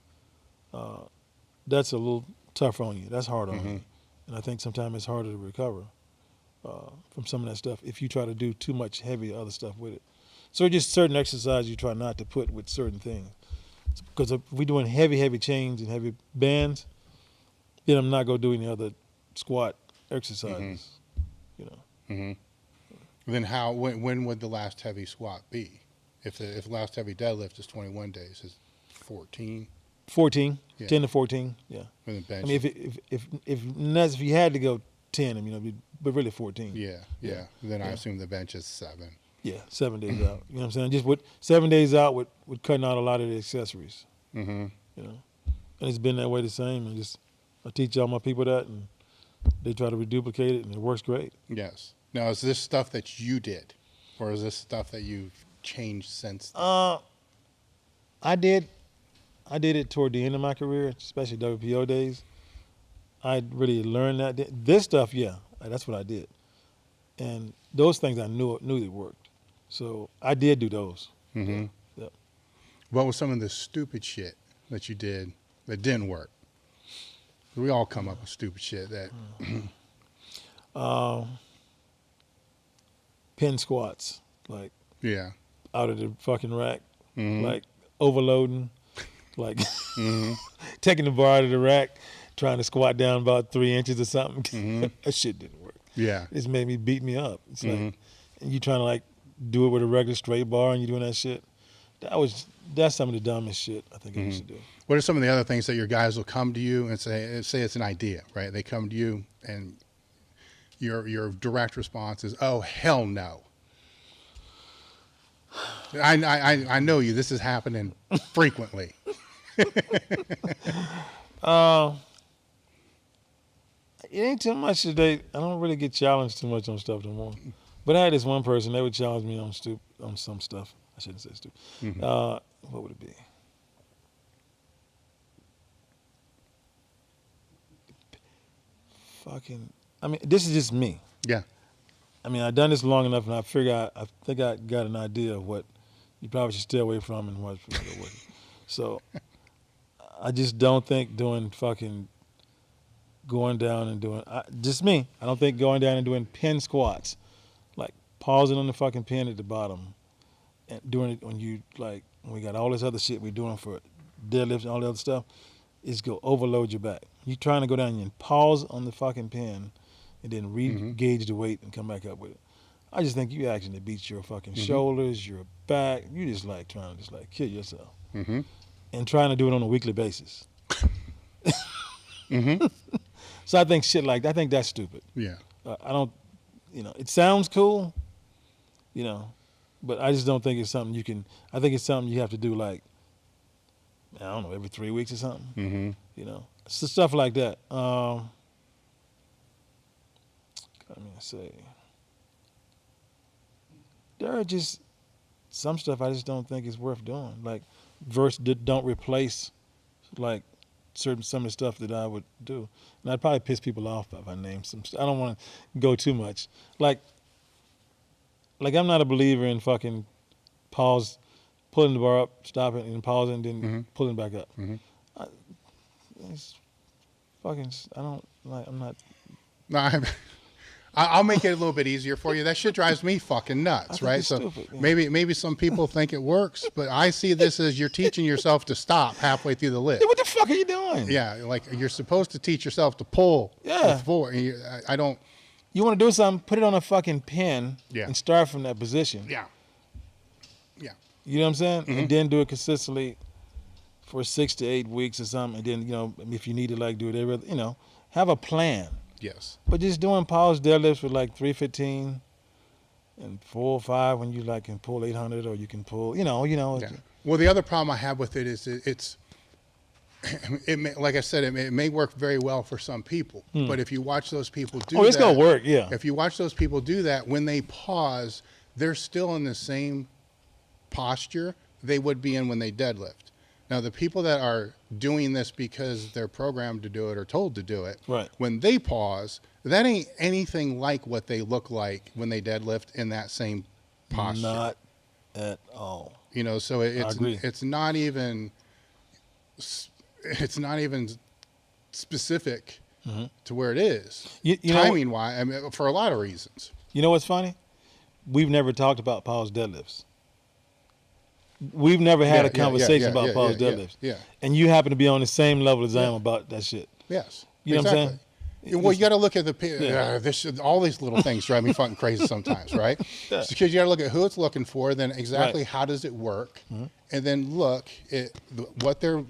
that's a little tougher on you. That's hard on you. And I think sometimes it's harder to recover from some of that stuff if you try to do too much heavy other stuff with it. So just certain exercises you try not to put with certain things. Because if we're doing heavy chains and heavy bands, then I'm not going to do any other squat exercises. Then when would the last heavy squat be? If last heavy deadlift is 21 days, is 14? 14, 10 to 14, yeah. And the bench. I mean, if you had to go 10, but really 14. Yeah. Then I assume the bench is 7. Yeah, 7 days out. You know what I'm saying? Just with 7 days out with cutting out a lot of the accessories. And it's been that way the same. And I teach all my people that, and they try to reduplicate it, and it works great. Yes. Now, is this stuff that you did, or is this stuff that you've changed since then? I did I did it toward the end of my career, especially WPO days. I really learned that. This stuff, yeah, that's what I did. And those things I knew they worked. So I did do those. Mm-hmm. Yep. What was some of the stupid shit that you did that didn't work? We all come up with stupid shit that. Pin squats, like Yeah. out of the fucking rack, Mm-hmm. like overloading, like Mm-hmm. taking the bar out of the rack, trying to squat down about 3 inches or something. Mm-hmm. That shit didn't work. Yeah. It's made me beat me up. It's Mm-hmm. like, and you trying to like do it with a regular straight bar and you doing that shit. That's some of the dumbest shit I think I used to do. What are some of the other things that your guys will come to you and say it's an idea, right? They come to you and your direct response is, "Oh, hell no." I know you. This is happening frequently. It ain't too much today. I don't really get challenged too much on stuff no more. But I had this one person, they would challenge me on some stuff. I shouldn't say stupid. Mm-hmm. What would it be? I mean, this is just me. Yeah. I mean, I've done this long enough, and I think I got an idea of what you probably should stay away from and what. So, I just don't think doing fucking going down and doing just me. I don't think going down and doing pin squats, like pausing on the fucking pin at the bottom, and doing it when we got all this other shit we're doing for deadlifts and all the other stuff, is go overload your back. You trying to go down and pause on the fucking pin, and then re-gauge the weight and come back up with it. I just think you actually beat your fucking shoulders, your back. You just like trying to kill yourself, and trying to do it on a weekly basis. So I think shit like that. I think that's stupid. Yeah. I don't, it sounds cool, but I just don't think it's something you can. I think it's something you have to do like, I don't know, every 3 weeks or something. So stuff like that. Let me say, there are just some stuff I just don't think is worth doing. Like, don't replace like some of the stuff that I would do. And I'd probably piss people off if I name some. I don't want to go too much. Like I'm not a believer in fucking pulling the bar up, stopping, and pausing, then pulling it back up. It's fucking. I'm not. No, I'll make it a little bit easier for you. That shit drives me fucking nuts, right? It's So stupid, yeah. maybe some people think it works, but I see this as you're teaching yourself to stop halfway through the lift. What the fuck are you doing? Yeah, like you're supposed to teach yourself to pull before. And I don't. You want to do something? Put it on a fucking pin and start from that position. Yeah. Yeah. You know what I'm saying? And then do it consistently for 6 to 8 weeks or something. And then, if you need to do it every, have a plan. Yes. But just doing pause deadlifts with 315 and 4 or 5 when you can pull 800 or you can pull, Yeah. Well, the other problem I have with it is it may, like I said, it may work very well for some people. But if you watch those people do it's going to work, yeah. If you watch those people do that, when they pause, they're still in the same posture they would be in when they deadlift. Now, the people that are doing this because they're programmed to do it or told to do it, right, when they pause, that ain't anything like what they look like when they deadlift in that same posture. Not at all. So it's not even specific to where it is. Timing wise, I mean, for a lot of reasons. You know what's funny? We've never talked about pause deadlifts. We've never had a conversation about pause deadlifts. Yeah. And you happen to be on the same level as I am about that shit. Yes. You know what I'm saying? Well, you got to look at all these little things drive me fucking crazy sometimes, right? Because you got to look at who it's looking for, then exactly how does it work, and then look at what their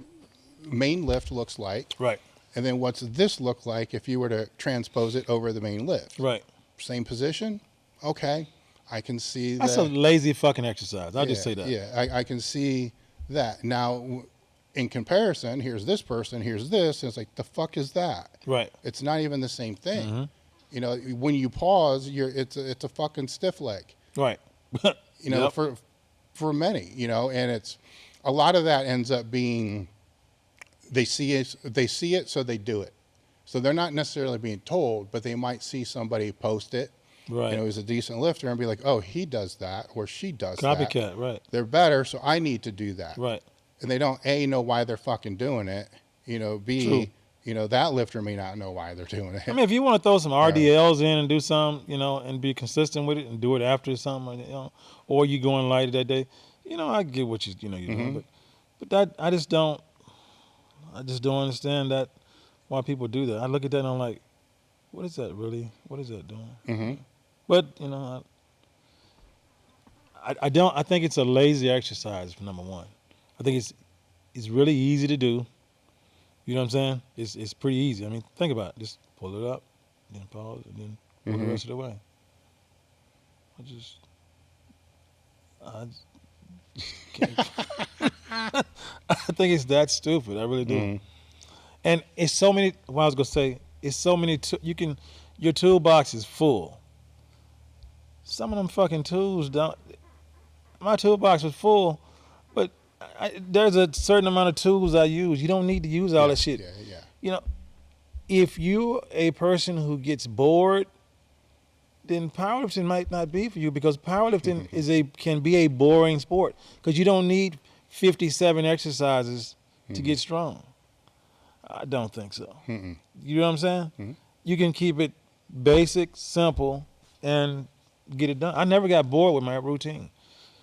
main lift looks like, right? And then what's this look like if you were to transpose it over the main lift, right? Same position, okay. I can see that's a lazy fucking exercise. I'll just say that. Yeah, I can see that. Now, in comparison, here's this person, here's this, and it's like, the fuck is that? Right. It's not even the same thing. When you pause, it's a fucking stiff leg. Right. For many, and it's a lot of that ends up being they see it, so they do it. So they're not necessarily being told, but they might see somebody post it, Right. who's a decent lifter, and be like, oh, he does that, or she does that. Copycat, right. They're better, so I need to do that. Right. And they don't, A, know why they're fucking doing it, B, True. that lifter may not know why they're doing it. I mean, if you want to throw some RDLs in and do some, and be consistent with it and do it after something, or you going lighter that day, I get what you're doing, but that I just don't understand that why people do that. I look at that and I'm like, what is that really? What is that doing? Mm-hmm. But I don't. I think it's a lazy exercise. For number one, I think it's really easy to do. You know what I'm saying? It's pretty easy. I mean, think about it. Just pull it up, then pause, and then pull the rest of the way. I just can't. I think it's that stupid. I really do. Mm-hmm. And it's so many. What I was gonna say, it's so many. Your toolbox is full. Some of them fucking tools don't. My toolbox was full, but there's a certain amount of tools I use. You don't need to use all that shit. Yeah. If you're a person who gets bored, then powerlifting might not be for you, because powerlifting can be a boring sport, because you don't need 57 exercises to get strong. I don't think so. Mm-mm. You know what I'm saying? Mm-hmm. You can keep it basic, simple, and get it done. I never got bored with my routine.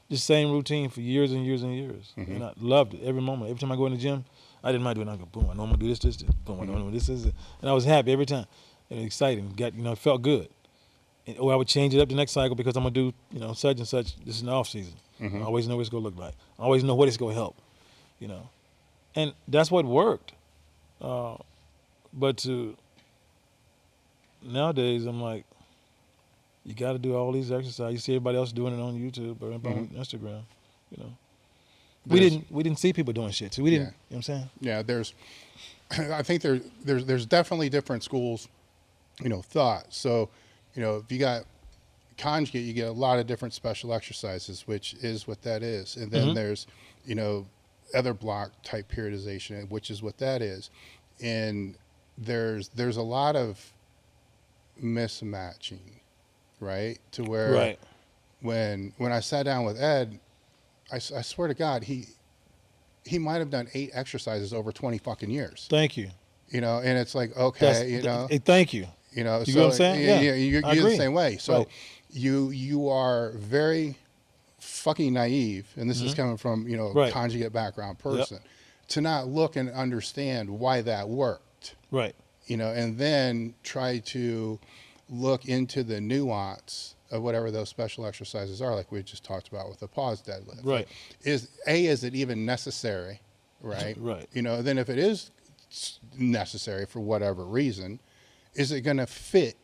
The same routine for years and years and years. Mm-hmm. And I loved it every moment. Every time I go in the gym, I didn't mind doing it. I go, boom, I know I'm going to do this, boom, I know I'm going to do this. And I was happy every time. And exciting. It felt good. Or I would change it up the next cycle because I'm going to do, such and such. This is an off season. Mm-hmm. I always know what it's going to look like. I always know what it's going to help, And that's what worked. But nowadays, I'm like, you got to do all these exercises. You see everybody else doing it on YouTube or on Instagram, We didn't see people doing shit, so we didn't. You know what I'm saying? Yeah, I think there's definitely different schools, thought. So, if you got Conjugate, you get a lot of different special exercises, which is what that is, and then there's, other block type periodization, which is what that is, and there's a lot of mismatching. Right, to where when I sat down with Ed, I swear to God, he might have done 8 exercises over 20 fucking years. Thank you. And it's like, okay, thank you. You know so what I'm saying? Yeah, you're the same way. So right. you are very fucking naive, and this is coming from Conjugate background person, to not look and understand why that worked. Right. And then try to look into the nuance of whatever those special exercises are, like we just talked about with the pause deadlift. Right. Is it even necessary? Right. Right. Then if it is necessary for whatever reason, is it going to fit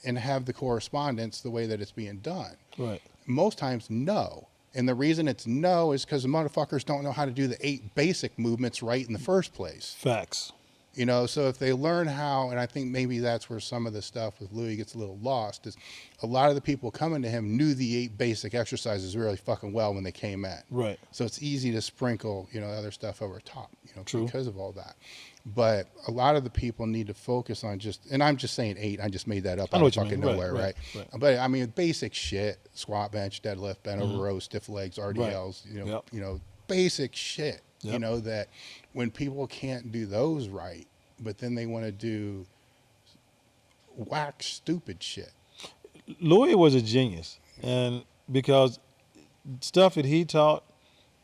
and have the correspondence the way that it's being done? Right. Most times, no. And the reason it's no is because the motherfuckers don't know how to do the 8 basic movements right in the first place. Facts. So if they learn how, and I think maybe that's where some of the stuff with Louis gets a little lost, is a lot of the people coming to him knew the 8 basic exercises really fucking well when they came in. Right. So it's easy to sprinkle, other stuff over top, True. because of all that. But a lot of the people need to focus on and I'm just saying 8, I just made that up out of fucking nowhere, right? But I mean, basic shit, squat, bench, deadlift, bent over row, stiff legs, RDLs, basic shit, that when people can't do those right, but then they want to do whack stupid shit. Louis was a genius, and because stuff that he taught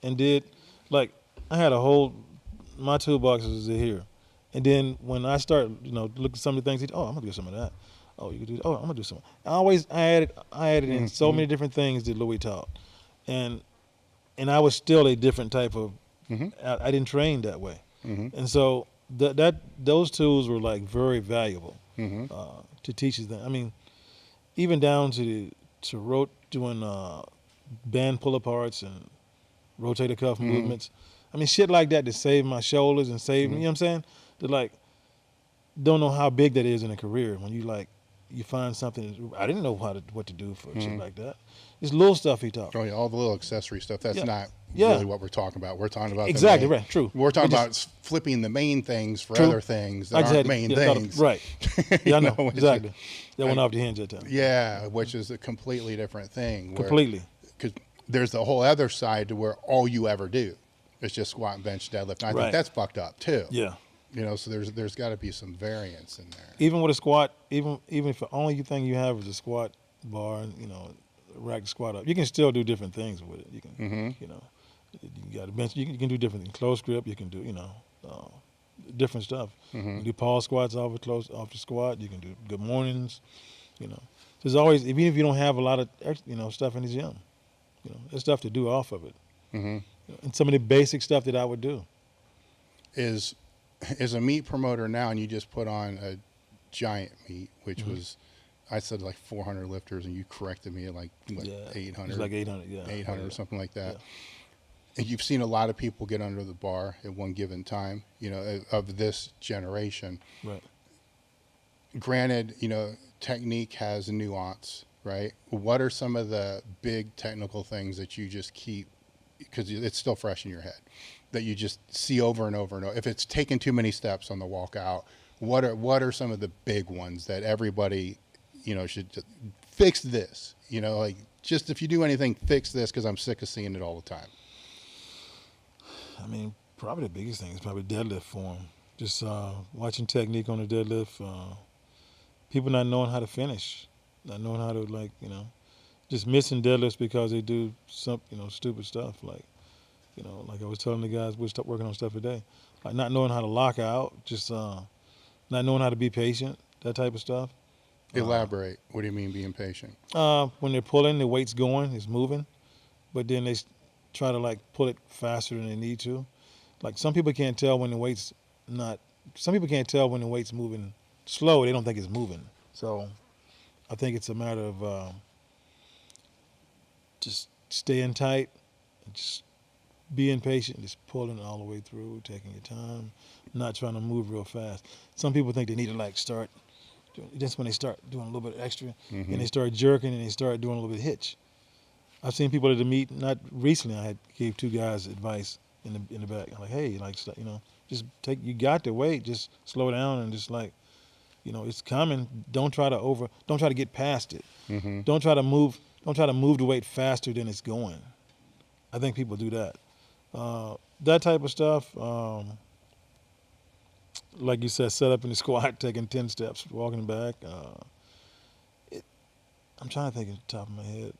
and did, like I had my toolbox was here, and then when I start, look at some of the things I'm gonna do some of that. Oh, you could do. Oh, I'm gonna do some. I added in so many different things that Louis taught, and I was still a different type of. I didn't train that way, and so those tools were like very valuable to teachers. I mean, even down to doing band pull aparts and rotator cuff movements. I mean, shit like that to save my shoulders and save, you know what I'm saying? To like, don't know how big that is in a career when you like, you find something. I didn't know what to do for shit like that. It's little stuff he taught. Oh yeah, all the little accessory stuff. That's not Yeah. really what we're talking about. We're talking about Exactly, the main, right, true. We're talking We about flipping the main things for True. other things that I just aren't had to- main yeah, thought of- things. right. Yeah, I know, which is- exactly. That went off the hinge that time. Yeah, which is a completely different thing. Completely. Because there's the whole other side to where all you ever do is just squat, bench, deadlift. And I Right. think that's fucked up too. Yeah. You know, so there's got to be some variance in there. Even with a squat, even if the only thing you have is a squat bar, and, you know, rack the squat up, you can still do different things with it. You can, you know, you got a bench. You can do different things. Close grip. You can do, you know, different stuff. You can do pause squats off the squat. You can do good mornings. You know, there's always, even if you don't have a lot of, you know, stuff in the gym, you know, there's stuff to do off of it. You know, and some of the basic stuff that I would do. Is a meat promoter now, and you just put on a giant meet, which was, I said like 400 lifters, and you corrected me at like what, 800. It's like 800, yeah. 800 or something like that. Yeah. And you've seen a lot of people get under the bar at one given time, you know, of this generation. Right. Granted, you know, technique has a nuance, right? What are some of the big technical things that you just keep, because it's still fresh in your head, that you just see over and over and over? If it's taken too many steps on the walkout, what are some of the big ones that everybody, you know, should fix this? You know, like, just if you do anything, fix this, because I'm sick of seeing it all the time. I mean, probably the biggest thing is probably deadlift form. Just watching technique on the deadlift. People not knowing how to finish, not knowing how to, like, you know, just missing deadlifts because they do some, you know, stupid stuff. Like, you know, like I was telling the guys, we're working on stuff today. Like not knowing how to lock out, just not knowing how to be patient, that type of stuff. Elaborate. What do you mean being patient? When they're pulling, the weight's going, it's moving, but then they try to like pull it faster than they need to. Like some people can't tell when the weight's not. Some people can't tell when the weight's moving slow. They don't think it's moving. So I think it's a matter of just staying tight, just being patient, just pulling it all the way through, taking your time, not trying to move real fast. Some people think they need to like start. That's when they start doing a little bit extra, and they start jerking, and they start doing a little bit of hitch. I've seen people at the meet. Not recently, I gave two guys advice in the back. I'm like, hey, like, you know, just take. You got the weight. Just slow down and just like, you know, it's coming. Don't try to get past it. Don't try to move the weight faster than it's going. I think people do that. That type of stuff. Like you said, set up in the squat, taking 10 steps, walking back. I'm trying to think at the top of my head.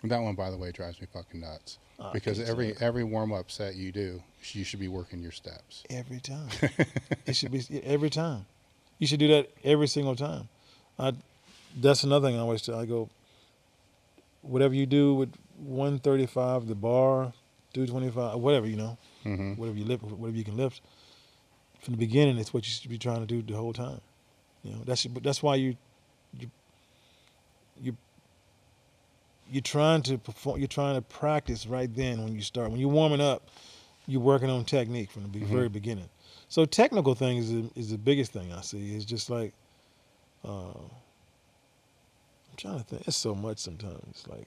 That one, by the way, drives me fucking nuts. Because every warm-up set you do, you should be working your steps. Every time. It should be every time. You should do that every single time. That's another thing I always tell. I go, whatever you do with 135, the bar, 225, whatever, you know, whatever you lift, whatever you can lift. From the beginning, it's what you should be trying to do the whole time. You know, that's why you're trying to perform. You're trying to practice right then when you start. When you're warming up, you're working on technique from the very beginning. So technical things is the biggest thing I see. It's just like I'm trying to think. It's so much sometimes. It's like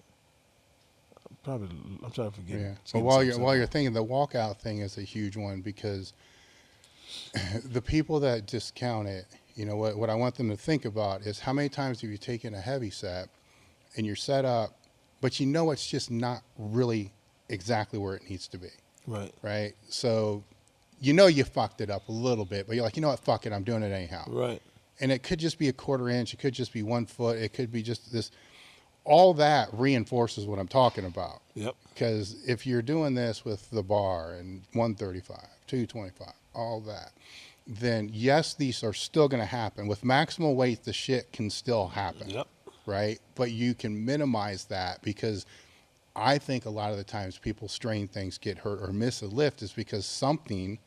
I'm trying to forget. Yeah. It's But getting while you're thinking, the walkout thing is a huge one, because the people that discount it, you know, what I want them to think about is how many times have you taken a heavy set and you're set up, but you know it's just not really exactly where it needs to be. Right. Right? So you know you fucked it up a little bit, but you're like, you know what, fuck it, I'm doing it anyhow. Right. And it could just be a quarter inch, it could just be 1 foot, it could be just this. All that reinforces what I'm talking about. Yep. Because if you're doing this with the bar and 135, 225, all that, then yes, these are still going to happen. With maximal weight, the shit can still happen. Yep. Right? But you can minimize that, because I think a lot of the times people strain things, get hurt, or miss a lift is because something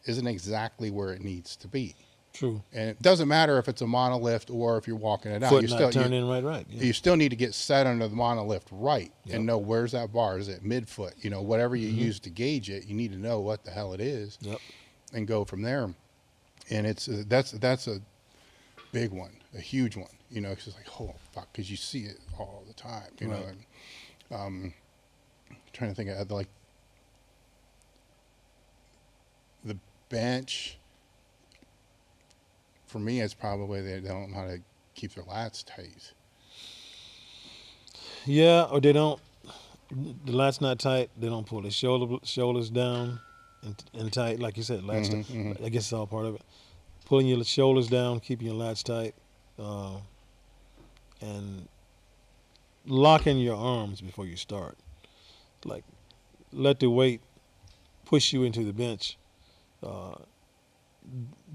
isn't exactly where it needs to be. True. And it doesn't matter if it's a monolift or if you're walking it out. Foot not turning right. Yeah. You still need to get set under the monolift right and know where's that bar. Is it midfoot? You know, whatever you use to gauge it, you need to know what the hell it is, and go from there. And it's that's a big one, a huge one. You know, 'cause it's like, oh fuck, because you see it all the time. You know, and, trying to think of like the bench. For me, it's probably they don't know how to keep their lats tight. Yeah, or they don't. The lat's not tight. They don't pull the shoulders down and tight, like you said. Lats. I guess it's all part of it. Pulling your shoulders down, keeping your lats tight, and locking your arms before you start. Like, let the weight push you into the bench.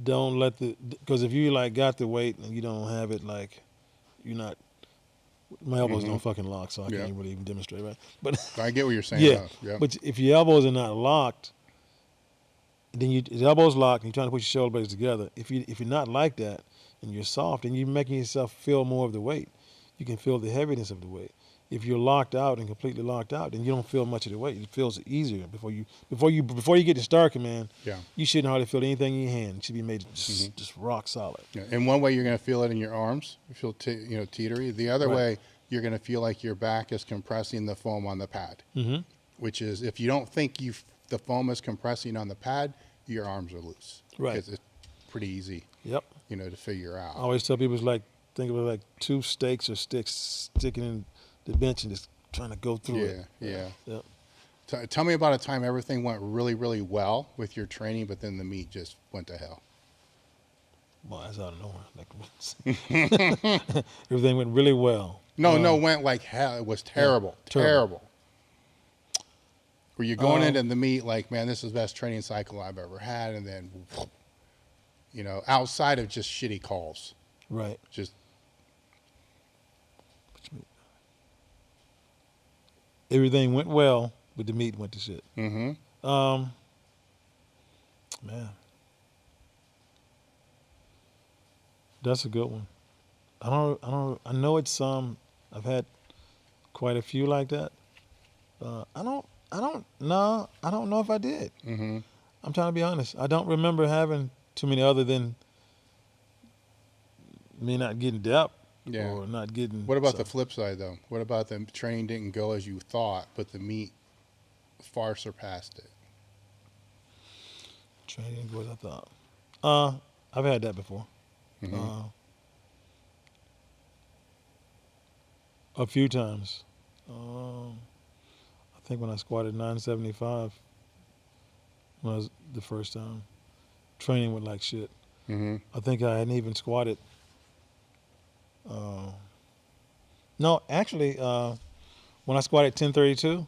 Don't let because if you like got the weight and you don't have it, like, you're not. My elbows don't fucking lock, so I can't really even demonstrate, right? But I get what you're saying. Yeah, Yeah. but if your elbows are not locked, then your elbows locked and you're trying to put your shoulder blades together. If you're not like that and you're soft and you're making yourself feel more of the weight, you can feel the heaviness of the weight. If you're locked out and completely locked out, then you don't feel much of the weight. It feels easier before you get to start command. Yeah. You shouldn't hardly feel anything in your hand. It should be made just rock solid. Yeah. And one way you're going to feel it in your arms, you feel teetery. The other way, you're going to feel like your back is compressing the foam on the pad. Which is, if you don't think the foam is compressing on the pad, your arms are loose. Right. It's pretty easy. Yep. To figure out. I always tell people it's like, think of it like two stakes or sticks sticking in the bench and just trying to go through it. Yeah. Yep. Tell me about a time everything went really, really well with your training, but then the meet just went to hell. Well, that's out of nowhere. Like, everything went really well. No, went like hell. It was terrible. Yeah, terrible. Were you going into the meet like, man, this is the best training cycle I've ever had, and then, outside of just shitty calls. Right. Just. Everything went well, but the meet went to shit. Man. That's a good one. I know it's I've had quite a few like that. I don't know if I did. I'm trying to be honest. I don't remember having too many other than me not getting depth or not getting. What about the flip side though? What about the training didn't go as you thought, but the meet far surpassed it? Training didn't go as I thought. I've had that before. A few times. I think when I squatted 975 when was the first time, training went like shit. I think I hadn't even squatted. No, actually, when I squatted 1032,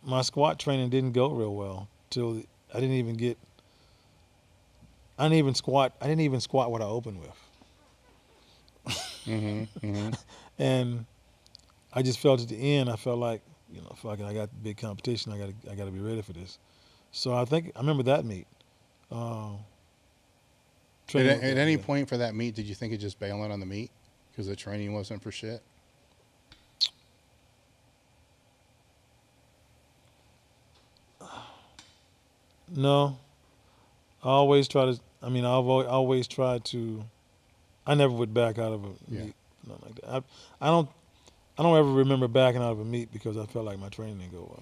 my squat training didn't go real well till I didn't even squat what I opened with. And I just felt at the end, I felt like, fuck it, I got big competition. I got to be ready for this. So I remember that meet. At any point for that meet, did you think of just bailing on the meet because the training wasn't for shit? No. I always try to. I've always tried to. I never would back out of a meet, nothing like that. I don't ever remember backing out of a meet because I felt like my training didn't go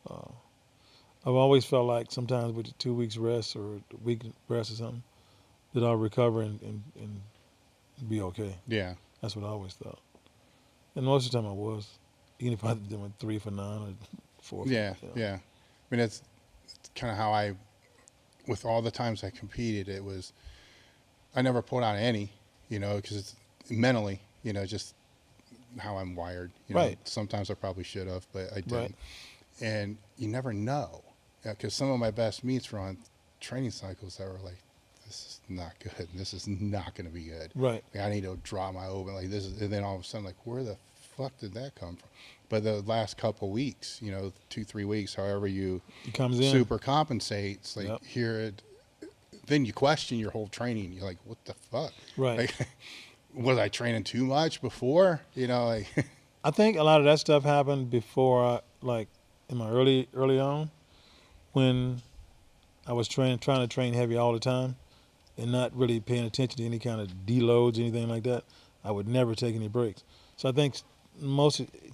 well. I've always felt like sometimes with the 2 weeks rest or a week rest or something, that I'll recover and be okay. Yeah. That's what I always thought. And most of the time I was. Even if I did 3 for 9 or 4 for 9. Yeah. I mean, it's kind of how with all the times I competed, I never pulled out any, because it's mentally, just how I'm wired. Right. Sometimes I probably should have, but I didn't. Right. And you never know, because some of my best meets were on training cycles that were like, this is not good. This is not going to be good. Right. Like, I need to drop my open. Like this is, and then all of a sudden, like, where the fuck did that come from? But the last couple weeks, 2-3 weeks, however you comes in, super compensates, like then you question your whole training. You're like, what the fuck? Right. Like, was I training too much before? Like. I think a lot of that stuff happened before in my early on, when I was trying to train heavy all the time, and not really paying attention to any kind of deloads, anything like that, I would never take any breaks. So I think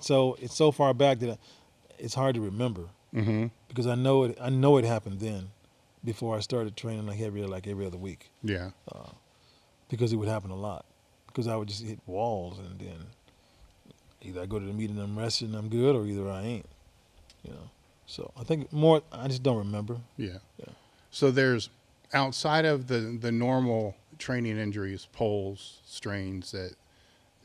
so it's so far back that it's hard to remember Mm-hmm. because I know it happened then before I started training like every other week, Yeah. because it would happen a lot because I would just hit walls, and then either I go to the meeting and I'm rested and I'm good, or either I ain't, So I think more, I just don't remember. Yeah. Yeah. So there's, outside of the normal training injuries, pulls, strains that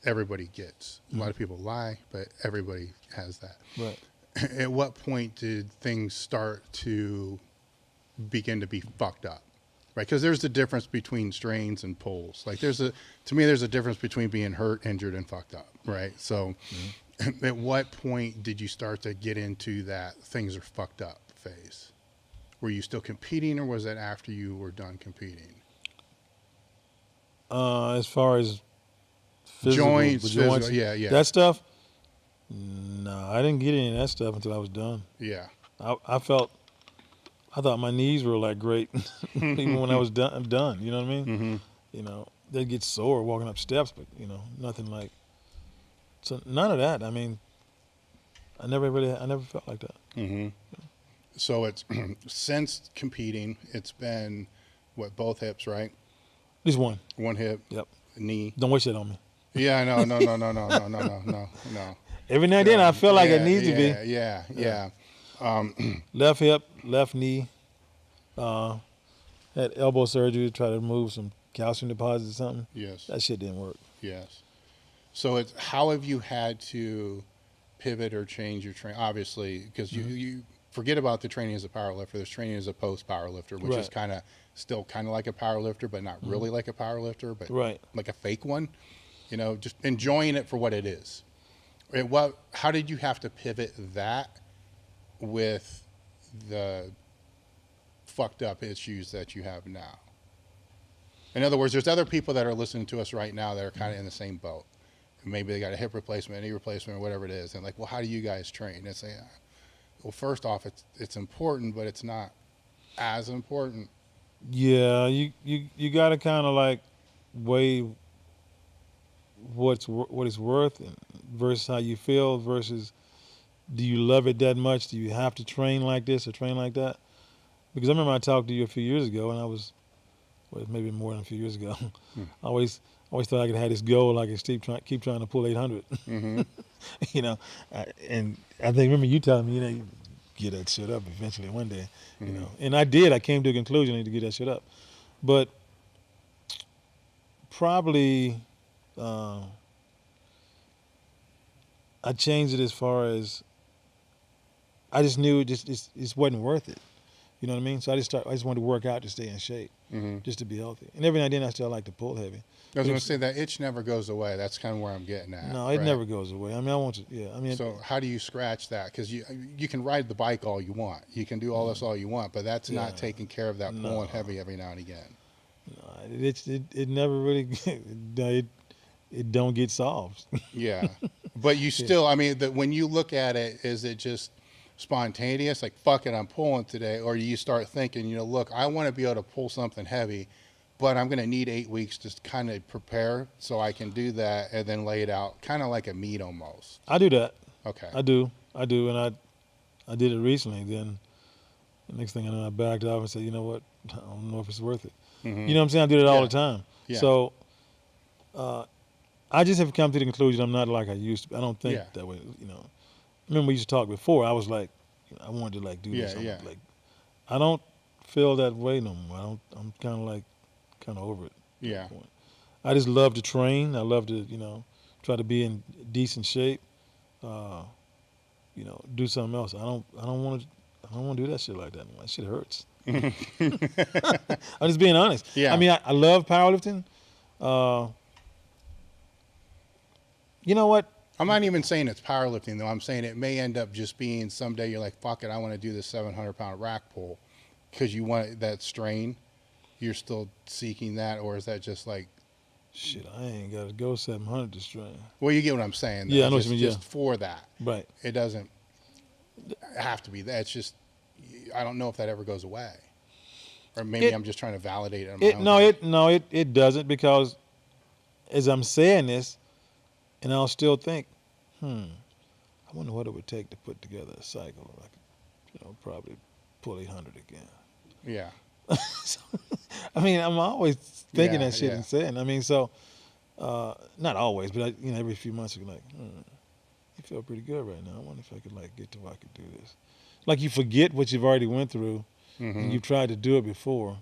everybody gets. A lot of people lie, but everybody has that. Right. At what point did things start to begin to be fucked up? Right? Because there's a difference between strains and pulls. Like to me, there's a difference between being hurt, injured, and fucked up. Right? So at what point did you start to get into that things are fucked up phase? Were you still competing, or was that after you were done competing? As far as physical, Joints, yeah. that stuff, no, I didn't get any of that stuff until I was done. Yeah. I thought my knees were like great even when I was done. You know what I mean? Mm-hmm. They'd get sore walking up steps, but nothing like. So none of that. I mean, I never felt like that. Mm-hmm. So it's since competing, it's been both hips, right? At least one. One hip. Yep. Knee. Don't wish that on me. Yeah, no. Every now and then I feel like it needs to be. Yeah. Left hip, left knee. Had elbow surgery to try to remove some calcium deposits or something. Yes. That shit didn't work. Yes. So it's, how have you had to pivot or change your training? Obviously, because you forget about the training as a powerlifter. There's training as a post powerlifter, which is still kind of like a powerlifter, but not really like a powerlifter, but like a fake one. Just enjoying it for what it is. How did you have to pivot that with the fucked up issues that you have now? In other words, there's other people that are listening to us right now that are kind of in the same boat. Maybe they got a hip replacement, knee replacement, or whatever it is. And like, well, how do you guys train? And say, well, first off, it's important, but it's not as important. Yeah, you got to kind of like weigh what it's worth versus how you feel versus do you love it that much? Do you have to train like this or train like that? Because I remember I talked to you a few years ago, and I was, maybe more than a few years ago. I always thought I could have this goal, like I keep trying to pull 800. Mm-hmm. And I think remember you telling me, you get that shit up eventually one day, And I did. I came to a conclusion I need to get that shit up, but probably I changed it as far as I just knew it just wasn't worth it. You know what I mean? So I just wanted to work out to stay in shape, just to be healthy. And every now and then I still like to pull heavy. I was going to say that itch never goes away. That's kind of where I'm getting at. No, it never goes away. I mean, I want to. Yeah, I mean. So how do you scratch that? Because you can ride the bike all you want, you can do all this all you want, but that's not taking care of that pulling heavy every now and again. No, it never really. It don't get solved. Yeah, but you still. I mean, when you look at it, is it just spontaneous? Like, fuck it, I'm pulling today, or you start thinking, look, I want to be able to pull something heavy, but I'm going to need 8 weeks to kind of prepare so I can do that and then lay it out, kind of like a meet almost. I do that. Okay. I do, and I did it recently. Then the next thing I know, I backed off and said, you know what, I don't know if it's worth it. Mm-hmm. You know what I'm saying? I do it all the time. Yeah. So I just have come to the conclusion I'm not like I used to be. I don't think that way. Remember we used to talk before. I was like, I wanted to like do this. Yeah. Like, I don't feel that way no more. I'm kind of over it. Yeah. I just love to train. I love to, try to be in decent shape. Do something else. I don't want to do that shit like that anymore. That shit hurts. I'm just being honest. Yeah. I mean, I love powerlifting. You know what? I'm not even saying it's powerlifting, though. I'm saying it may end up just being someday you're like, fuck it, I want to do this 700-pound rack pull because you want that strain. You're still seeking that, or is that just like... Shit, I ain't got to go 700 to strain. Well, you get what I'm saying. Yeah, I know what you mean, just for that. Right. It doesn't have to be that. It's just, I don't know if that ever goes away. Or maybe I'm just trying to validate it. On my own it doesn't, because as I'm saying this, and I'll still think, I wonder what it would take to put together a cycle. I could, probably pull 800 again. Yeah. So, I mean, I'm always thinking that shit and saying. I mean, so not always, but every few months you're like, I feel pretty good right now. I wonder if I could get to where I could do this. Like, you forget what you've already went through, and you've tried to do it before.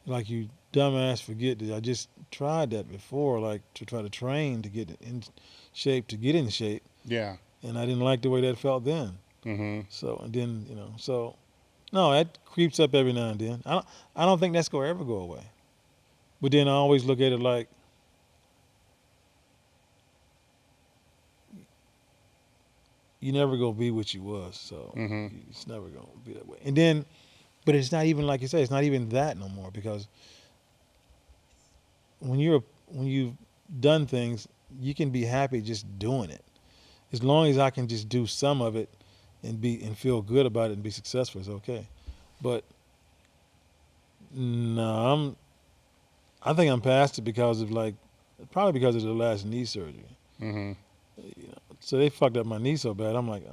Like, you dumbass forget that I just tried that before, like to try to train to get in shape, Yeah. and I didn't like the way that felt then. So, and then so no, that creeps up every now and then. I don't think that's gonna ever go away. But then I always look at it like, you never gonna be what you was, so it's never gonna be that way. And then, but it's not even, like you say, it's not even that no more, because when you've done things, you can be happy just doing it. As long as I can just do some of it and feel good about it and be successful, it's okay. But no, I think I'm past it because of probably because of the last knee surgery. So they fucked up my knee so bad. I'm like,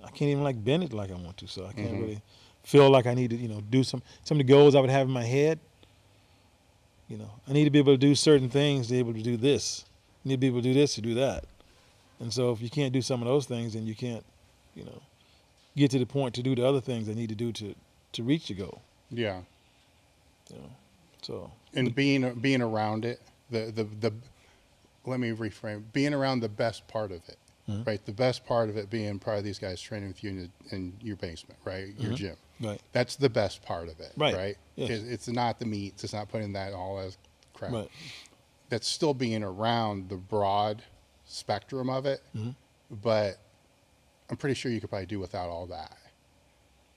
I can't even bend it like I want to. So I can't really feel like I need to do some of the goals I would have in my head. I need to be able to do certain things to be able to do this. I need to be able to do this to do that. And so if you can't do some of those things, then you can't, get to the point to do the other things I need to do to reach the goal. Yeah. So. And being around it, let me reframe. Being around the best part of it, right? The best part of it being probably these guys training with you in your basement, right? Your gym. Right. That's the best part of it, right? Yes. It's not the meats. It's not putting that all as crap. Right. That's still being around the broad spectrum of it, but I'm pretty sure you could probably do without all that,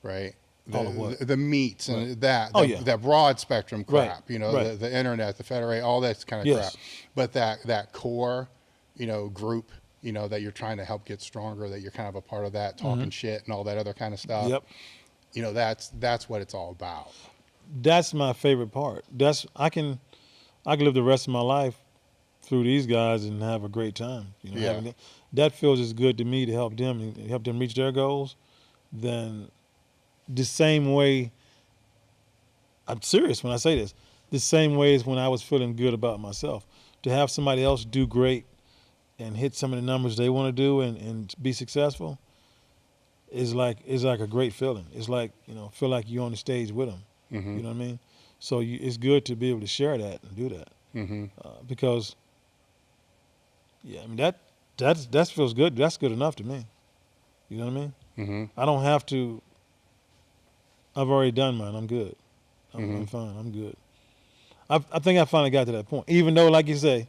right? All of what? The meats and that broad spectrum crap, Right. the internet, the federate, all that kind of crap. But that core, group, that you're trying to help get stronger, that you're kind of a part of that, talking shit and all that other kind of stuff. Yep. That's what it's all about. That's my favorite part. I can live the rest of my life through these guys and have a great time. That feels as good to me to help them reach their goals than the same way. I'm serious when I say this. The same way as when I was feeling good about myself. To have somebody else do great and hit some of the numbers they want to do and be successful is like a great feeling. It's like, feel like you're on the stage with them. You know what I mean? So it's good to be able to share that and do that. Because, I mean, that feels good. That's good enough to me. You know what I mean? I don't have to. I've already done mine. I'm good. I'm fine. I'm good. I think I finally got to that point. Even though, like you say,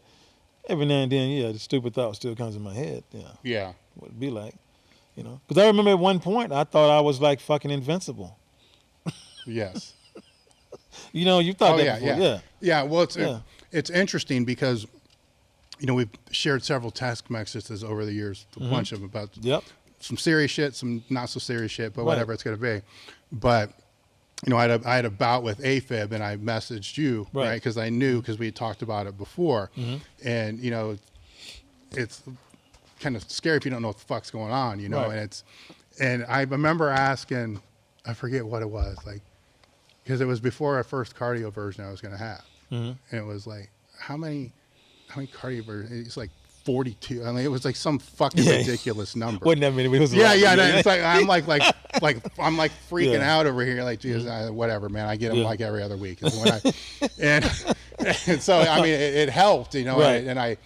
every now and then, the stupid thought still comes in my head. Yeah. What it'd be like, Because I remember at one point I thought I was like fucking invincible. Yes. You thought that before. Yeah. Well, it's interesting because, we've shared several task messages over the years, a bunch of them about some serious shit, some not so serious shit, but whatever it's going to be. But, I had a bout with AFib and I messaged you, right? Because I knew, because we had talked about it before. And, it's kind of scary if you don't know what the fuck's going on, and I remember asking, I forget what it was, because it was before our first cardio version I was going to have. And it was like, how many cardio versions? It's like 42. I mean, it was like some fucking ridiculous number. Wasn't that many? It was It's like I'm like I'm like freaking out over here. Like, geez, whatever, man. I get them like every other week. And so I mean, it helped, and I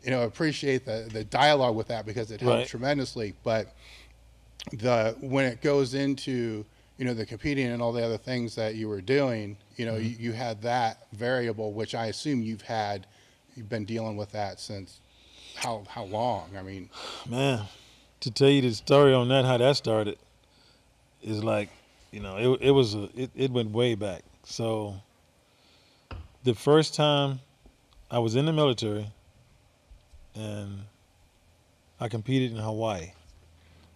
appreciate the dialogue with that because it helped tremendously. But when it goes into the competing and all the other things that you were doing, you had that variable, which I assume you've been dealing with that since how long? I mean, man, to tell you the story on that, how that started is like, it went way back. So the first time I was in the military and I competed in Hawaii.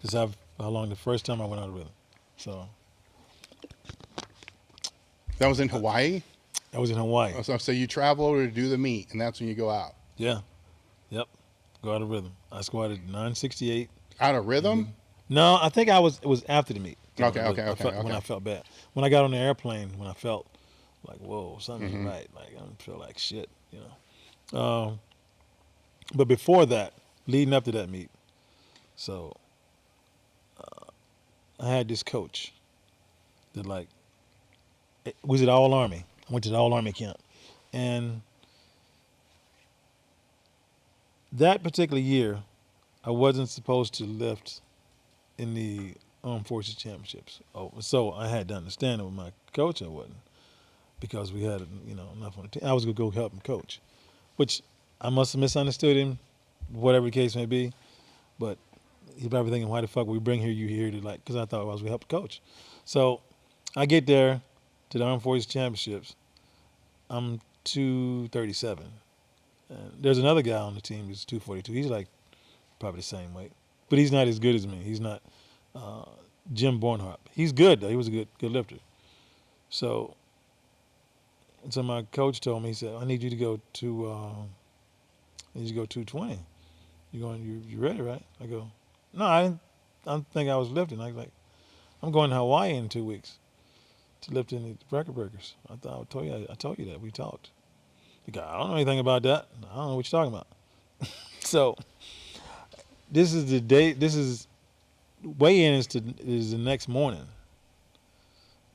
That's how long the first time I went out of rhythm. So That was in Hawaii? I was in Hawaii. So you travel over to do the meet, and that's when you go out. Yeah. Yep. Go out of rhythm. I squatted 968. Out of rhythm? No, I think it was after the meet. Okay. When I felt bad. When I got on the airplane, when I felt like, whoa, something ain't right. Like, I don't feel like shit, you know. But before that, leading up to that meet, so I had this coach that, like, was at All Army. I went to the All Army camp. And that particular year, I wasn't supposed to lift in the Armed Forces Championships. Oh, so I had to understand it with my coach I wasn't, because we had, you know, enough on the team. I was going to go help him coach, which I must have misunderstood him, whatever the case may be. But he's probably thinking, why the fuck would we bring you here to, like, because I thought I was going to help the coach. So I get there to the Armed Forces Championships. I'm 237. And there's another guy on the team who's 242. He's like probably the same weight, but he's not as good as me. He's not Jim Bornhart. He's good though. He was a good lifter. So my coach told me, he said, I need you to go to 220. You ready, right? I go, no, I didn't think I was lifting. I was like, I'm going to Hawaii in 2 weeks to lift in the record breakers. I thought I told you that. We talked. The guy, I don't know anything about that. I don't know what you're talking about. So this is the day. This is weigh-in is the next morning.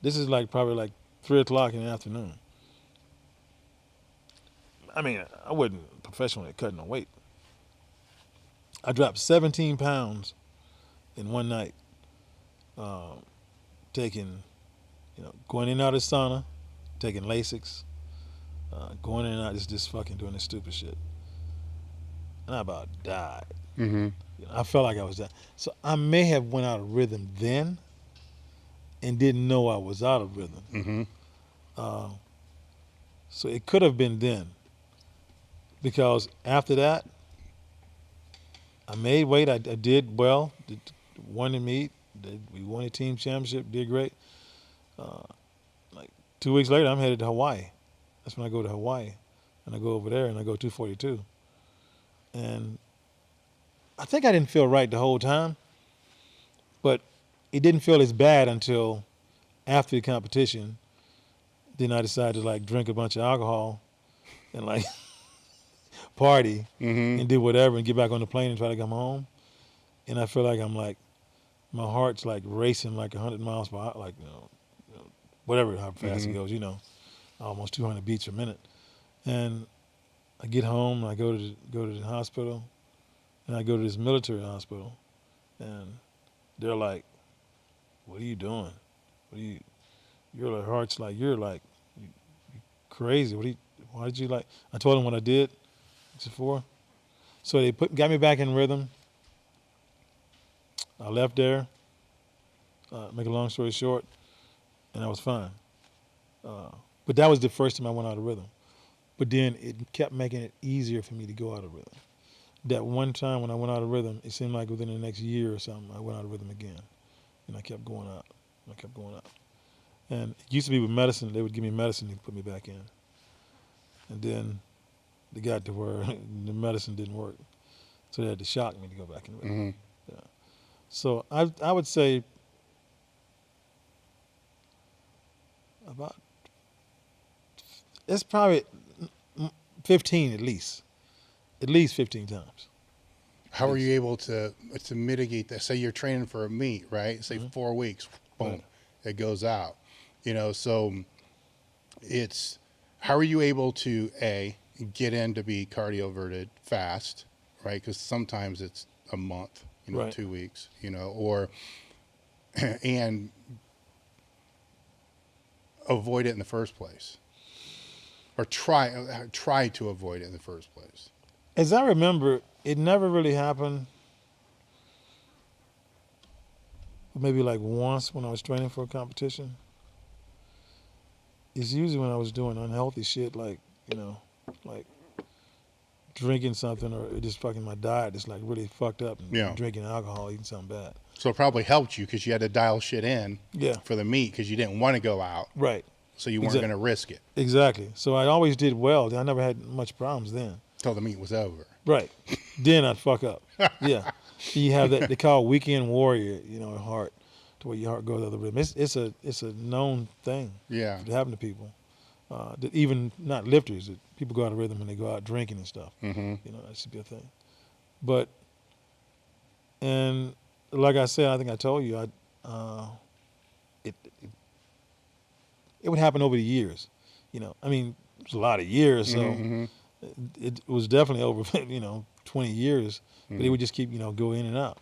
This is like probably like 3 o'clock in the afternoon. I mean, I wasn't professionally cutting no weight. I dropped 17 pounds in one night, taking, going in and out of the sauna, taking Lasix, going in and out, just fucking doing this stupid shit. And I about died. Mm-hmm. I felt like I was dying. So I may have went out of rhythm then and didn't know I was out of rhythm. Mm-hmm. So it could have been then. Because after that, I made weight. I did well. Won the meet. We won the team championship. Did great. Like 2 weeks later, I'm headed to Hawaii. That's when I go to Hawaii. And I go over there and I go 242. And I think I didn't feel right the whole time. But it didn't feel as bad until after the competition. Then I decided to like drink a bunch of alcohol and like party and do whatever and get back on the plane and try to come home. And I feel like I'm like, my heart's like racing like 100 miles per hour, like, whatever, how fast it goes, almost 200 beats per minute. And I get home, and I go to the hospital, and I go to this military hospital, and they're like, what are you doing? Your heart's like, you're crazy. Why did you like, I told them what I did before. So they got me back in rhythm. I left there, make a long story short, and I was fine. But that was the first time I went out of rhythm. But then it kept making it easier for me to go out of rhythm. That one time when I went out of rhythm, it seemed like within the next year or something, I went out of rhythm again. And I kept going out. And it used to be with medicine. They would give me medicine to put me back in. And then they got to where the medicine didn't work. So they had to shock me to go back in rhythm. Mm-hmm. Yeah. So I would say about, it's probably 15 at least 15 times. How are you able to mitigate that? Say you're training for a meet, right? Say 4 weeks, boom, it goes out. So it's, how are you able to get in to be cardioverted fast, right? Because sometimes it's a month, 2 weeks, or and avoid it in the first place, or try to avoid it in the first place. As I remember, it never really happened. Maybe like once when I was training for a competition. It's usually when I was doing unhealthy shit, like like drinking something, or just fucking my diet is like really fucked up, and drinking alcohol, eating something bad. So it probably helped you because you had to dial shit in for the meet because you didn't want to go out. Right. So you weren't going to risk it Exactly. So I always did well. I never had much problems then. till the meet was over. Right. Then I'd fuck up. Yeah. You have that, they call weekend warrior, at heart, to where your heart goes out of the rhythm. It's a known thing. Yeah. It happened to people. That even not lifters, that people go out of rhythm when they go out drinking and stuff. Mm-hmm. That should be a thing. But, and like I said, I think I told you, it would happen over the years. I mean, it was a lot of years, so Mm-hmm. it was definitely over, 20 years. But it Mm-hmm. would just keep, go in and out.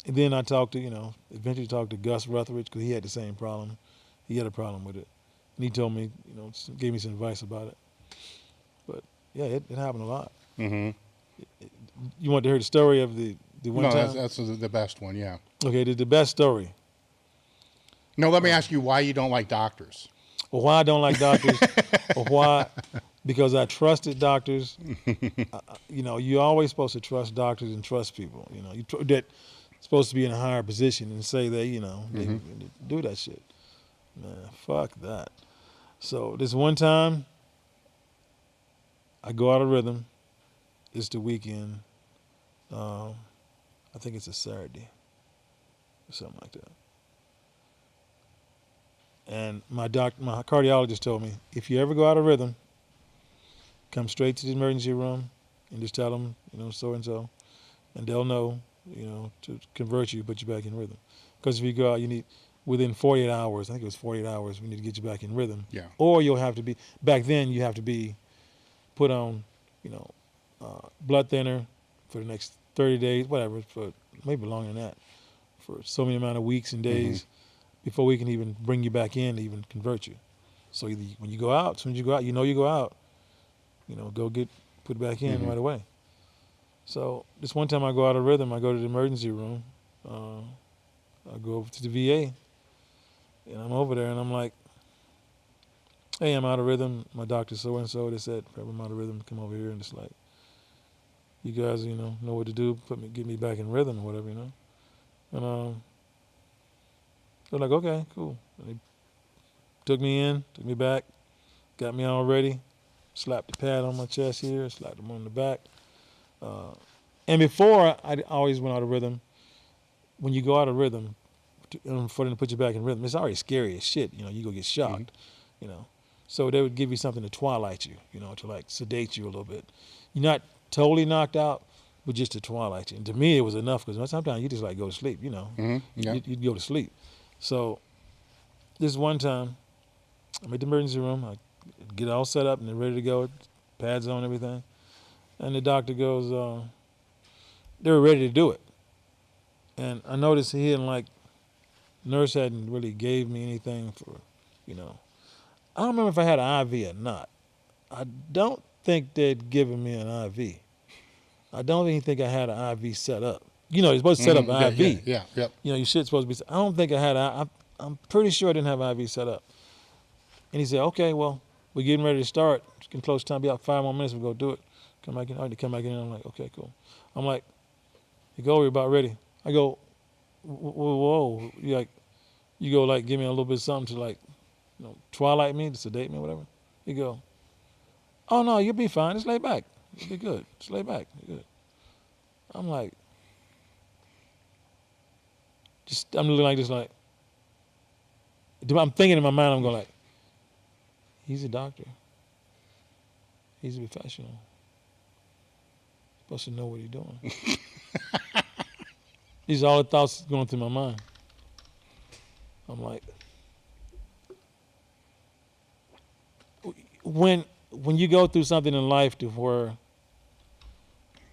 And then I talked to, eventually talked to Gus Rutheridge because he had the same problem. He had a problem with it. And he told me, gave me some advice about it. But yeah, it happened a lot. Mm-hmm. You want to hear the story of the one No, time? that's the best one. Yeah. Okay, the best story. No, let me ask you why you don't like doctors. Or why I don't like doctors, or why, because I trusted doctors. You're always supposed to trust doctors and trust people. That supposed to be in a higher position and say that, they do that shit. Man, fuck that. So this one time, I go out of rhythm. It's the weekend. I think it's a Saturday or something like that. And my cardiologist told me, if you ever go out of rhythm, come straight to the emergency room and just tell them, so and so, and they'll know, to convert you, put you back in rhythm. Because if you go out, you need within 48 hours. I think it was 48 hours. We need to get you back in rhythm. Yeah. Or you'll have to be back then. You have to be put on, blood thinner for the next 30 days, whatever, for maybe longer than that, for so many amount of weeks and days before we can even bring you back in to even convert you. So either when you go out, as soon as you go out, you go out, go get put back in right away. So this one time I go out of rhythm, I go to the emergency room, I go over to the VA, and I'm over there and I'm like, hey, I'm out of rhythm. My doctor so-and-so, they said, if I'm out of rhythm, come over here and just like, you guys, know what to do, get me back in rhythm or whatever, And they're like, okay, cool. And they took me back, got me all ready, slapped the pad on my chest here, slapped them on the back. And before, I always went out of rhythm. When you go out of rhythm, for them to put you back in rhythm, it's already scary as shit. You go get shocked, So they would give you something to twilight you, to like sedate you a little bit. You're not totally knocked out, but just to twilight you. And to me, it was enough because sometimes you just like go to sleep, Yeah. You'd go to sleep. So this one time, I'm at the emergency room. I get all set up and they're ready to go, pads on, everything. And the doctor goes, they were ready to do it. And I noticed nurse hadn't really gave me anything for, I don't remember if I had an IV or not. I don't think they'd given me an IV. I don't even think I had an IV set up. You're supposed to set up an IV. Yeah. Yep. Your shit's supposed to be. I don't think I had. I'm pretty sure I didn't have an IV set up. And he said, "Okay, well, we're getting ready to start. It's getting close to time. Be out 5 more minutes. We'll go do it. Come back in. All right, come back in." And I'm like, "Okay, cool." I'm like, "You go. We're about ready." I go, "Whoa!" You go like give me a little bit of something to like, twilight me, to sedate me, whatever. You go, "Oh no, you'll be fine. Just lay back. You'll be good. Just lay back. You're good." I'm like. I'm looking like this, like, I'm thinking in my mind, I'm going like, he's a doctor. He's a professional. Supposed to know what he's doing. These are all the thoughts going through my mind. I'm like, when you go through something in life to where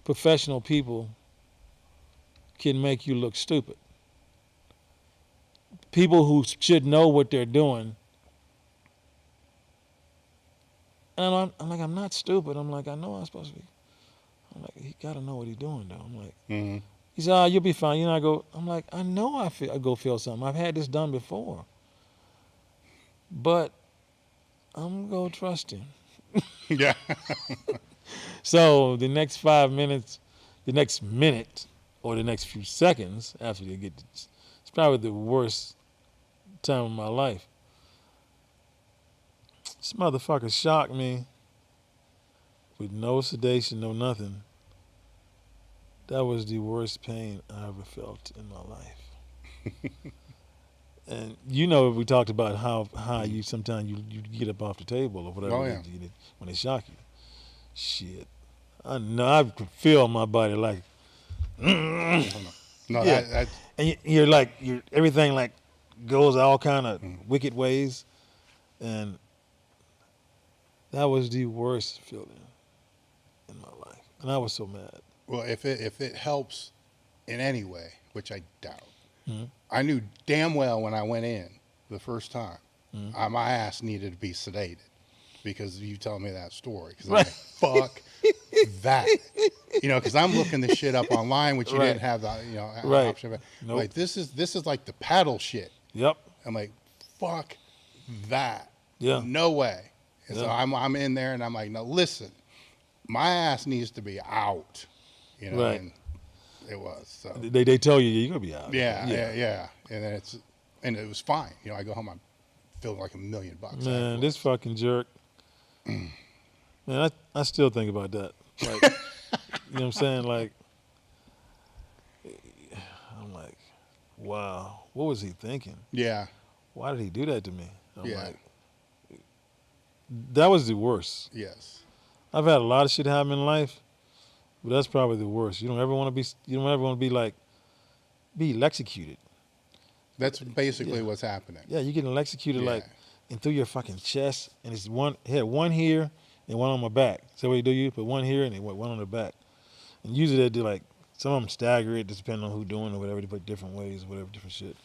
professional people can make you look stupid. People who should know what they're doing. And I'm like, I'm not stupid. I'm like, I know I'm supposed to be. I'm like, he got to know what he's doing, though. I'm like, he said, you'll be fine. I go, I'm like, I know I go feel something. I've had this done before. But I'm going to trust him. Yeah. So the next 5 minutes, the next minute, or the next few seconds after they get, it's probably the worst time of my life. This motherfucker shocked me with no sedation, no nothing. That was the worst pain I ever felt in my life. And you know, we talked about how you sometimes you get up off the table or whatever Oh, yeah. when they shock you. Shit, I know I could feel my body like, No, yeah. that And you're like everything like goes all kind of wicked ways, and that was the worst feeling in my life, and I was so mad. well, if it helps in any way, which I doubt, Mm-hmm. I knew damn well when I went in the first time, Mm-hmm. my ass needed to be sedated because you telling me that story. Because Right. I'm like, fuck that. You know, because I'm looking this shit up online, which you Right. didn't have the Right. option. Nope. Like this is like the paddle shit. Yep. I'm like, fuck that. Yeah. No way. And so Yeah. I'm in there and I'm like, no, listen, my ass needs to be out. You know, Right. and it was. So They tell you you're gonna be out. yeah. And then it was fine. You know, I go home, I'm feeling like $1 million. Man, afterwards. this fucking jerk. Man, I still think about that. Like, you know what I'm saying? Like, I'm like, wow, what was he thinking? Yeah. Why did he do that to me? I'm Yeah. like, that was the worst. Yes. I've had a lot of shit happen in life, but that's probably the worst. You don't ever want to be like, be electrocuted. That's basically Yeah. what's happening. Yeah, you're getting electrocuted Yeah. like, and through your fucking chest, and it's one here and one on my back. So what do? You put one here and then one on the back. And usually they do like, some of them stagger it, just depending on who's doing it or whatever. They put different ways, whatever, different shit.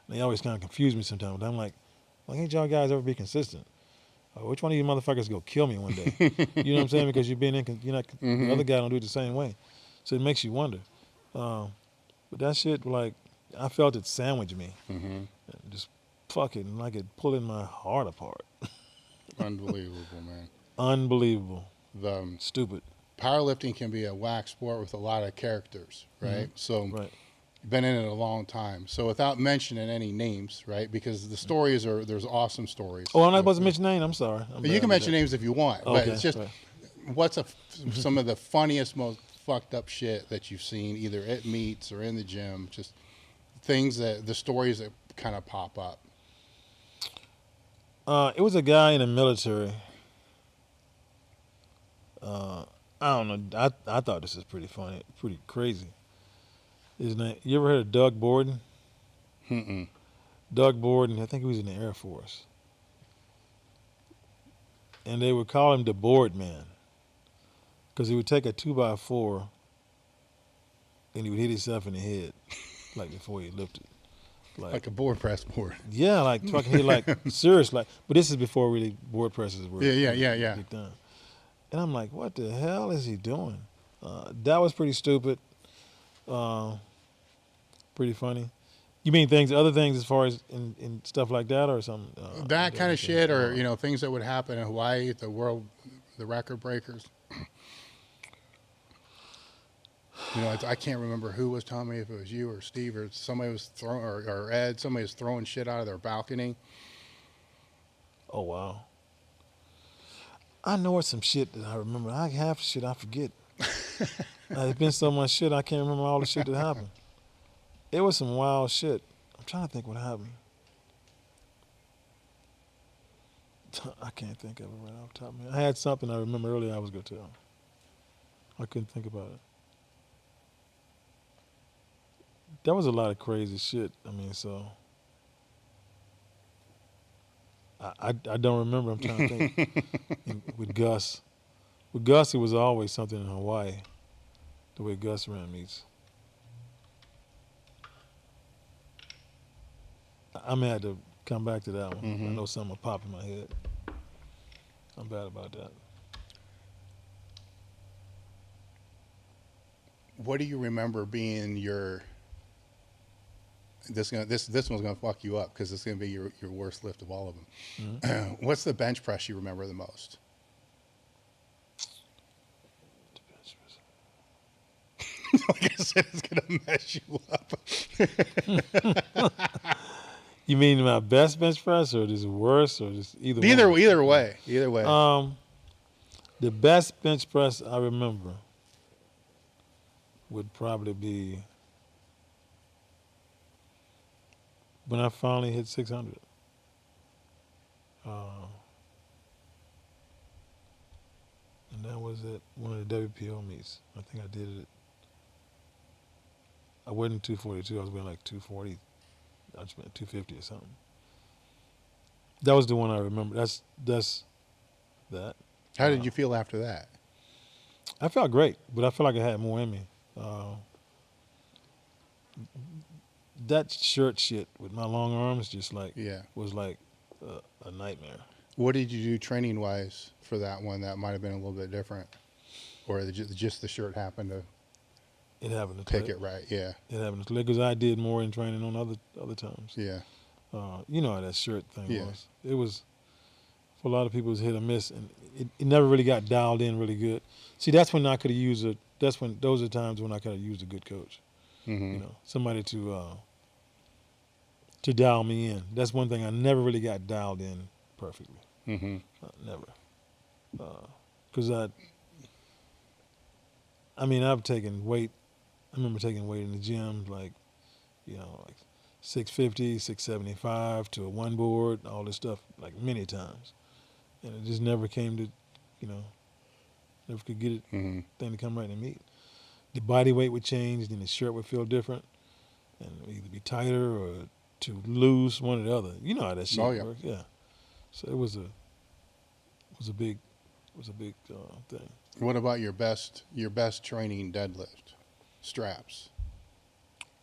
And they always kind of confuse me sometimes. But I'm like, why can't y'all guys ever be consistent? Which one of you motherfuckers go kill me one day? You know what I'm saying? Because you're not, the other guy don't do it the same way. So it makes you wonder. But that shit, like, I felt it sandwich me. Just fucking like it pulling my heart apart. Unbelievable, man. Unbelievable. The Stupid. powerlifting can be a whack sport with a lot of characters, right? So Right. you've been in it a long time. So without mentioning any names, right? Because the stories there's awesome stories. Oh, I'm not supposed to mention name. I'm sorry. You can mention names if you want, but Okay, it's just right. what's some of the funniest, most fucked up shit that you've seen either at meets or in the gym. Just things the stories that kind of pop up. It was a guy in the military. I don't know. I thought this was pretty funny, pretty crazy. His name. You ever heard of Doug Borden? Mm-mm. Doug Borden. I think he was in the Air Force, and they would call him the Board Man because he would take a 2x4 and he would hit himself in the head, like before he lifted. Like a board press board. Yeah, like fucking hit like serious, like. But this is before really board presses were. Yeah. Big time. And I'm like, what the hell is he doing? That was pretty stupid. Pretty funny. You mean other things as far as in stuff like that or something? That kind of shit, or things that would happen in Hawaii, the record breakers. I can't remember who was telling me, if it was you or Steve or somebody was throwing, or Ed, somebody was throwing shit out of their balcony. Oh wow. I know it's some shit that I remember. I have shit I forget. There's been so much shit I can't remember all the shit that happened. It was some wild shit. I'm trying to think what happened. I can't think of it right off the top of my head. I had something I remember earlier I was going to tell. I couldn't think about it. That was a lot of crazy shit. I mean, so I don't remember. I'm trying to think. With Gus, it was always something in Hawaii. The way Gus ran meets. I may have to come back to that one. I know something will pop in my head. I'm bad about that. What do you remember being your? This one's gonna fuck you up because it's gonna be your worst lift of all of them. What's the bench press you remember the most? Like I said, it's gonna mess you up. You mean my best bench press, or just worse, or just either? Either way. Either way. The best bench press I remember would probably be when I finally hit 600. And that was at one of the WPO meets. I think I did it. I wasn't 242. I was weighing like 240. I just went 250 or something. That was the one I remember. That's that. How did you feel after that? I felt great, but I felt like I had more in me. That shirt shit with my long arms just like was like a nightmare. What did you do training wise for that one that might have been a little bit different, or just the shirt happened to? It happened to pick click. it right. Yeah. It happened to click because I did more in training on other times. Yeah. You know how that shirt thing was. It was for a lot of people it was hit or miss, and it never really got dialed in really good. See, that's when I could have used a. Those are times when I could have used a good coach. Mm-hmm. You know, somebody to dial me in. That's one thing I never really got dialed in perfectly. Mm-hmm. Never. Because I mean, I've taken weight. I remember taking weight in the gym, like 650, 675 to a one board, all this stuff, like many times. And it just never came to, never could get it thing to come right and meet. The body weight would change, then the shirt would feel different, and it would either be tighter or too loose, one or the other. You know how that shit works, yeah. So it was a big thing. What about your best training deadlift straps?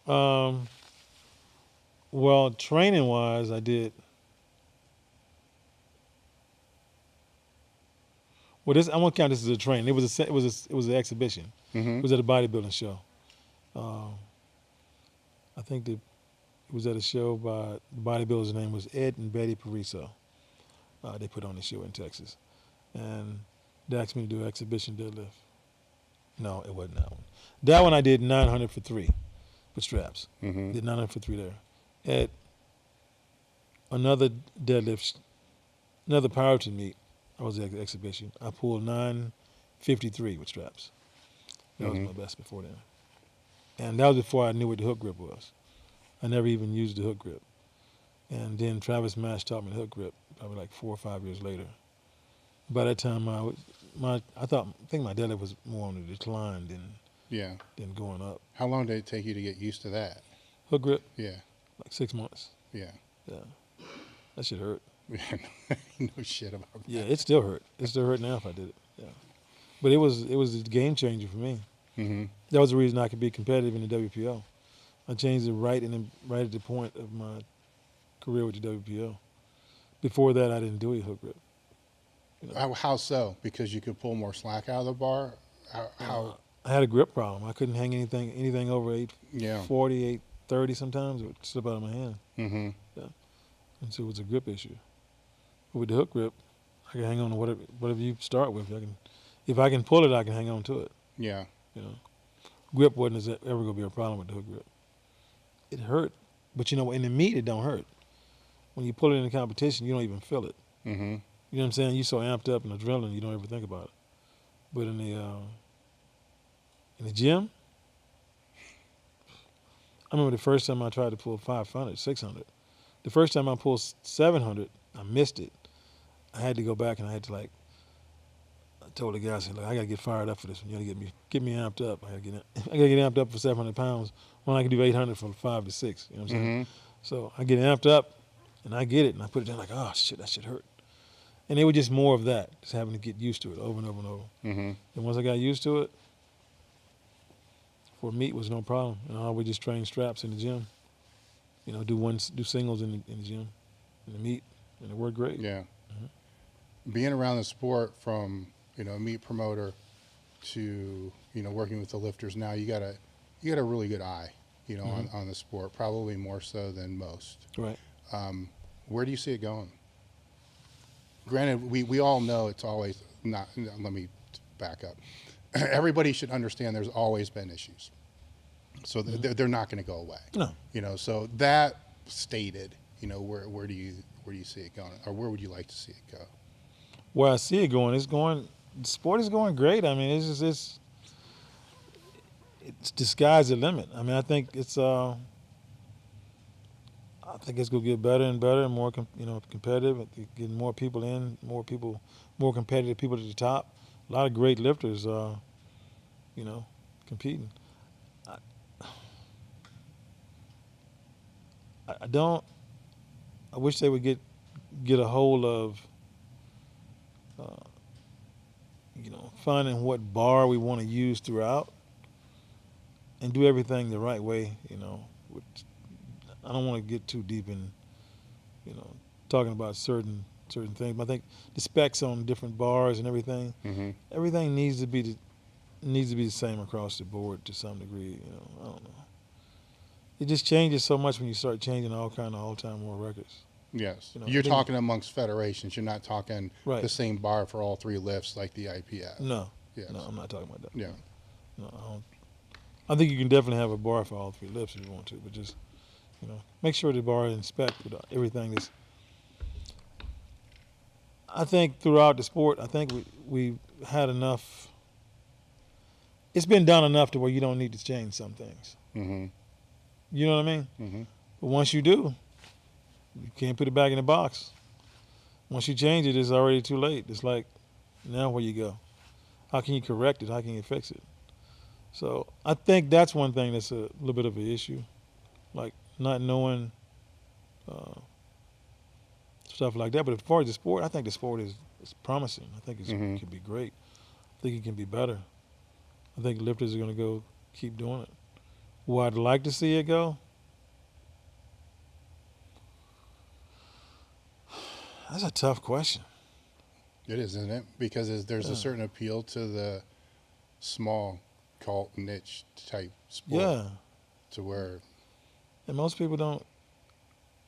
Well, training wise, I did. Well, I won't count this as a training. It was an exhibition. Mm-hmm. It was at a bodybuilding show. I think it was at a show by the bodybuilder's name was Ed and Betty Pariso. They put on the show in Texas, and they asked me to do an exhibition deadlift. No, it wasn't that one. That one I did 900 for 3 with straps. Mm-hmm. Did 900 for 3 there. At another deadlift, another powerlifting meet, I was at the exhibition. I pulled 953 with straps. That was my best before then. And that was before I knew what the hook grip was. I never even used the hook grip. And then Travis Mash taught me the hook grip probably like 4 or 5 years later. By that time, I think my deadlift was more on the decline than going up. How long did it take you to get used to that? Hook grip? Yeah. Like 6 months. Yeah. Yeah. That shit hurt. No shit about that. Yeah, it still hurt. It still hurt now if I did it. Yeah. But it was a game changer for me. Mm-hmm. That was the reason I could be competitive in the WPO. I changed it right at the point of my career with the WPO. Before that, I didn't do a hook grip. How so? Because you could pull more slack out of the bar? How? I had a grip problem. I couldn't hang anything over 840, 830 sometimes. It would slip out of my hand. Mm-hmm. Yeah. And so it was a grip issue. But with the hook grip, I can hang on to whatever you start with. If I can pull it, I can hang on to it. Yeah. Grip wasn't ever going to be a problem with the hook grip. It hurt, but in the meet, it don't hurt. When you pull it in the competition, you don't even feel it. Mm-hmm. You know what I'm saying? You're so amped up in adrenaline, you don't ever think about it. But in the gym, I remember the first time I tried to pull 500, 600. The first time I pulled 700, I missed it. I had to go back and I told the guy, I said, look, I got to get fired up for this one. You got to get me amped up. I got to get amped up for 700 pounds when I can do 800 from 5 to 6. You know what I'm saying? Mm-hmm. So I get amped up and I get it and I put it down like, oh shit, that shit hurt. And it was just more of that, just having to get used to it over and over and over. Mm-hmm. And once I got used to it, for meet was no problem. I would just train straps in the gym. Do singles in the gym, in the meet, and it worked great. Yeah. Being around the sport from a meet promoter to working with the lifters now, you got a really good eye on the sport, probably more so than most. Right. Where do you see it going? Granted, we all know it's always not. Let me back up. Everybody should understand there's always been issues, so they're not going to go away. No. So that stated, you know, where do you see it going, or where would you like to see it go? Where I see it going, the sport is going great. I mean, it's the sky's the limit. I mean, I think it's going to get better and better and more, competitive. Getting more people in, more competitive people at the top. A lot of great lifters, competing. I wish they would get a hold of, finding what bar we want to use throughout, and do everything the right way. I don't want to get too deep in, talking about certain things. But I think the specs on different bars and everything, everything needs to be the same across the board to some degree. I don't know. It just changes so much when you start changing all kind of all-time world records. Yes. You're talking amongst federations. You're not talking Right. the same bar for all three lifts like the IPF. No. Yes. No, I'm not talking about that. Yeah. No, I don't. I think you can definitely have a bar for all three lifts if you want to, but just, make sure the bar is in spec with everything is. I think throughout the sport, I think we had enough. It's been done enough to where you don't need to change some things. Mm-hmm. You know what I mean? Mm-hmm. But once you do, you can't put it back in the box. Once you change it, it's already too late. It's like, now where you go? How can you correct it? How can you fix it? So I think that's one thing that's a little bit of an issue, like not knowing stuff like that. But as far as the sport, I think the sport is promising. I think it can be great. I think it can be better. I think lifters are going to go keep doing it. Where I'd like to see it go, that's a tough question. It is, isn't it? Because there's a certain appeal to the small, cult, niche type sport. Yeah. To where. And most people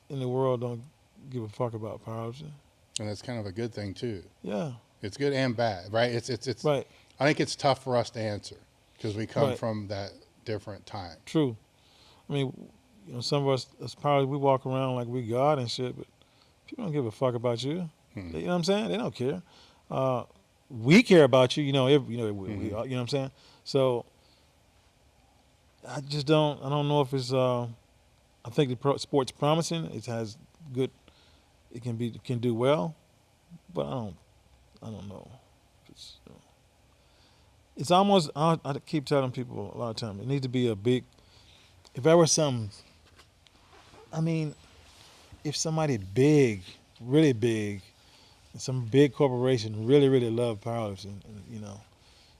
in the world don't give a fuck about powerlifting. And that's kind of a good thing too. Yeah. It's good and bad, right? It's right. I think it's tough for us to answer because we come from that different time. True. I mean, some of us as powerlifters, we walk around like we God and shit, but people don't give a fuck about you. You know what I'm saying? They don't care. We care about you. We, you know what I'm saying? So I don't know if it's. I think the sport's promising. It has good. It can do well, but I don't know. It's almost. I keep telling people a lot of times it needs to be a big. If there was some. I mean, if somebody big, really big, and some big corporation really, really loved powerlifting,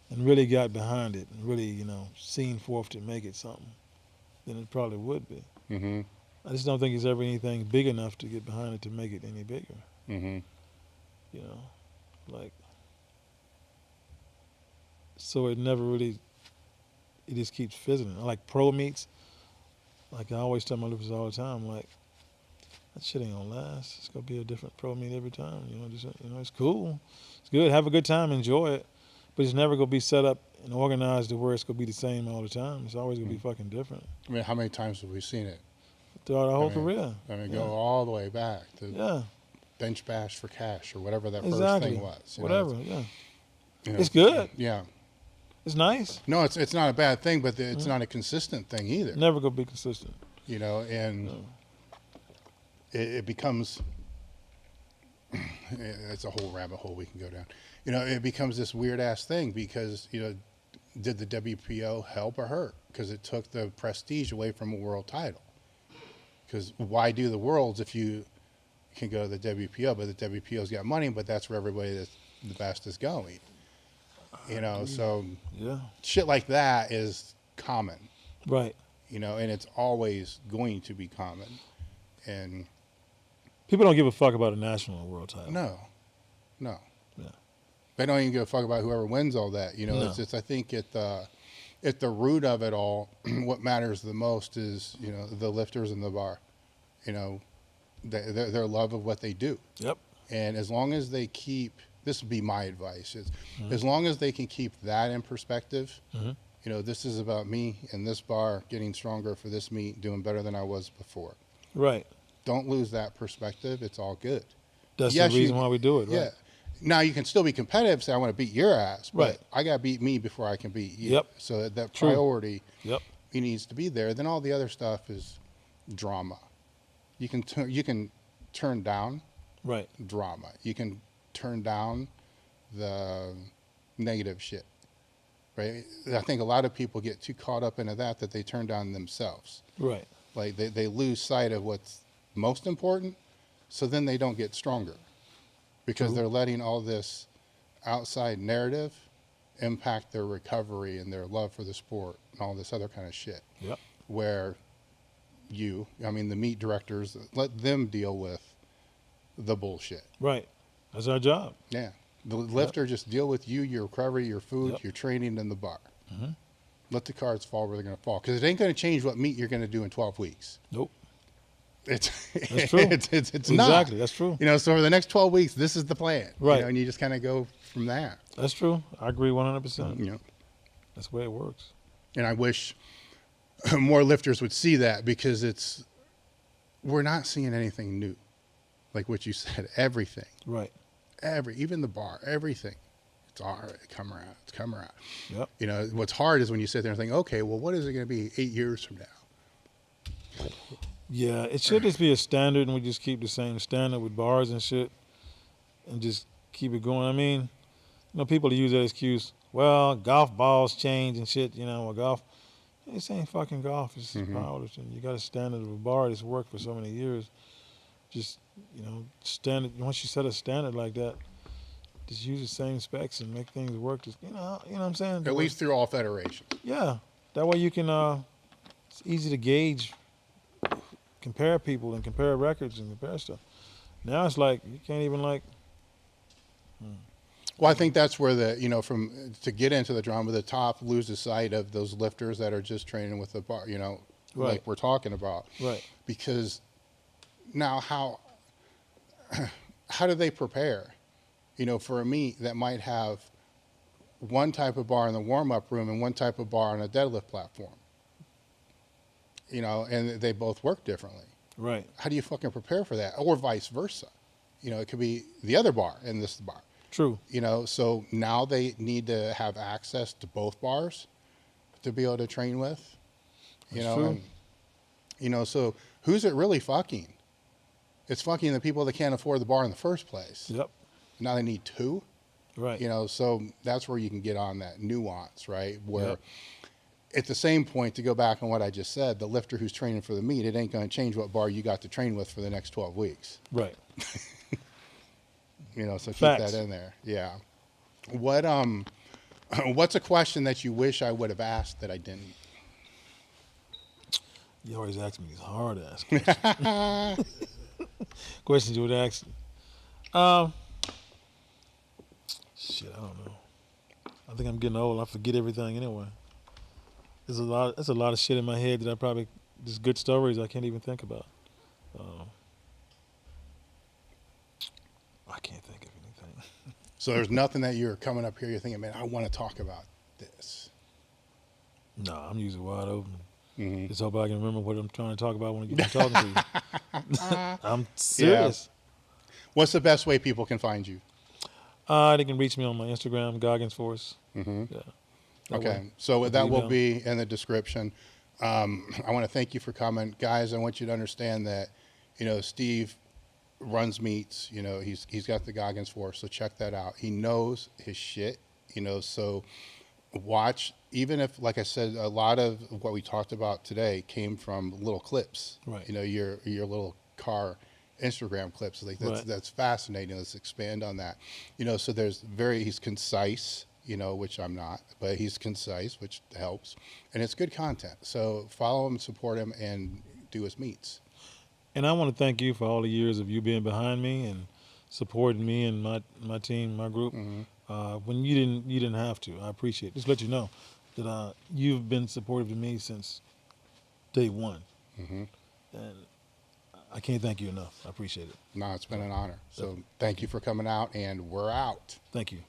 and really got behind it, and really, seen forth to make it something, then it probably would be. Mm-hmm. I just don't think there's ever anything big enough to get behind it to make it any bigger. Mm-hmm. So it never really. It just keeps fizzling. I like pro meets. Like I always tell my lifters all the time, like that shit ain't gonna last. It's gonna be a different pro meet every time. It's cool. It's good. Have a good time. Enjoy it. But it's never gonna be set up and organized to where it's gonna be the same all the time. It's always gonna be fucking different. I mean, how many times have we seen it? Throughout our whole career. I mean, go all the way back to bench bash for cash or whatever that first thing was. Whatever, it's good. Yeah. It's nice. No, it's not a bad thing, but it's not a consistent thing either. Never gonna be consistent. And it becomes. It's a whole rabbit hole we can go down. It becomes this weird ass thing because did the WPO help or hurt? Because it took the prestige away from a world title. Because why do the worlds if you can go to the WPO? But the WPO's got money, but that's where everybody that's the best is going. So shit like that is common. Right. And it's always going to be common. And people don't give a fuck about a national or world title. No. Yeah. They don't even give a fuck about whoever wins all that. No. It's I think at the root of it all, what matters the most is, the lifters in the bar. Their love of what they do. Yep. And as long as they keep, this would be my advice, is as long as they can keep that in perspective, this is about me and this bar getting stronger for this meet, doing better than I was before. Right. don't lose that perspective. It's all good. That's Yes, the reason why we do it, right? Yeah. Now you can still be competitive. Say I want to beat your ass, but Right. I got to beat me before I can beat you. Yep. So that True. priority, Yep. it needs to be there. Then all the other stuff is drama. You can turn down Right. drama. You can turn down the negative shit. Right. I think a lot of people get too caught up into that they turn down themselves. Right. Like they lose sight of what's most important, so then they don't get stronger because True. they're letting all this outside narrative impact their recovery and their love for the sport and all this other kind of shit. Yep. Where the meet directors, let them deal with the bullshit. Right. That's our job. Yeah. The lifter just deal with you, your recovery, your food, Yep. your training, and the bar. Mhm. Let the cards fall where they're going to fall, because it ain't going to change what meet you're going to do in 12 weeks. Nope. It's That's true. it's not. Exactly. That's true. So for the next 12 weeks, this is the plan. Right. And you just kind of go from there. That's true. I agree 100%. You know. That's the way it works. And I wish more lifters would see that, because we're not seeing anything new. Like what you said, everything. Right. Even the bar, everything. It's all right, come around. Yep. What's hard is when you sit there and think, okay, well, what is it going to be 8 years from now? Yeah, it should just be a standard, and we just keep the same standard with bars and shit, and just keep it going. I mean, people use that excuse. Well, golf balls change and shit. Well, golf. This ain't fucking golf. It's powerlifting. You got a standard of a bar that's worked for so many years. Just standard. Once you set a standard like that, just use the same specs and make things work. Just you know what I'm saying. At least through all federations. Yeah, that way you can. It's easy to gauge, compare people and compare records and compare stuff. Now it's like you can't even like. Well, I think that's where to get into the drama, the top loses sight of those lifters that are just training with the bar, Right. like we're talking about. Right. Because now how do they prepare? For a meet that might have one type of bar in the warm-up room and one type of bar on a deadlift platform. And they both work differently. Right. How do you fucking prepare for that? Or vice versa. It could be the other bar and this bar. True. So now they need to have access to both bars to be able to train with. That's true. And, so who's it really fucking? It's fucking the people that can't afford the bar in the first place. Yep. Now they need two. Right. So that's where you can get on that nuance, right? Where Yep. at the same point, to go back on what I just said, the lifter who's training for the meet, it ain't going to change what bar you got to train with for the next 12 weeks. Right. So keep Facts. that in there. Yeah. What's a question that you wish I would have asked that I didn't? You always ask me these hard ass questions. Questions you would ask. Shit, I don't know. I think I'm getting old. I forget everything anyway. There's a lot of shit in my head that I probably just good stories I can't even think about. I can't think of anything. So there's nothing that you're coming up here, you're thinking, man, I want to talk about this. No, I'm usually wide open. Mm-hmm. Just hope I can remember what I'm trying to talk about when I get to talking to you. I'm serious. Yeah. What's the best way people can find you? They can reach me on my Instagram, Goggins Force. Mm-hmm. Yeah. Okay, so that will be in the description. I want to thank you for coming. Guys, I want you to understand that, Steve runs meets, he's got the Goggins Force, so check that out. He knows his shit, so watch, even if, like I said, a lot of what we talked about today came from little clips. Right. Your little car Instagram clips. Like that's fascinating. Let's expand on that. So he's concise, which I'm not, but he's concise, which helps. And it's good content. So follow him, support him, and do his meets. And I want to thank you for all the years of you being behind me and supporting me and my team, my group. Mm-hmm. When you didn't have to. I appreciate it. Just let you know that you've been supportive to me since day one. Mm-hmm. And I can't thank you enough. I appreciate it. No, it's been an honor. So thank you for coming out, and we're out. Thank you.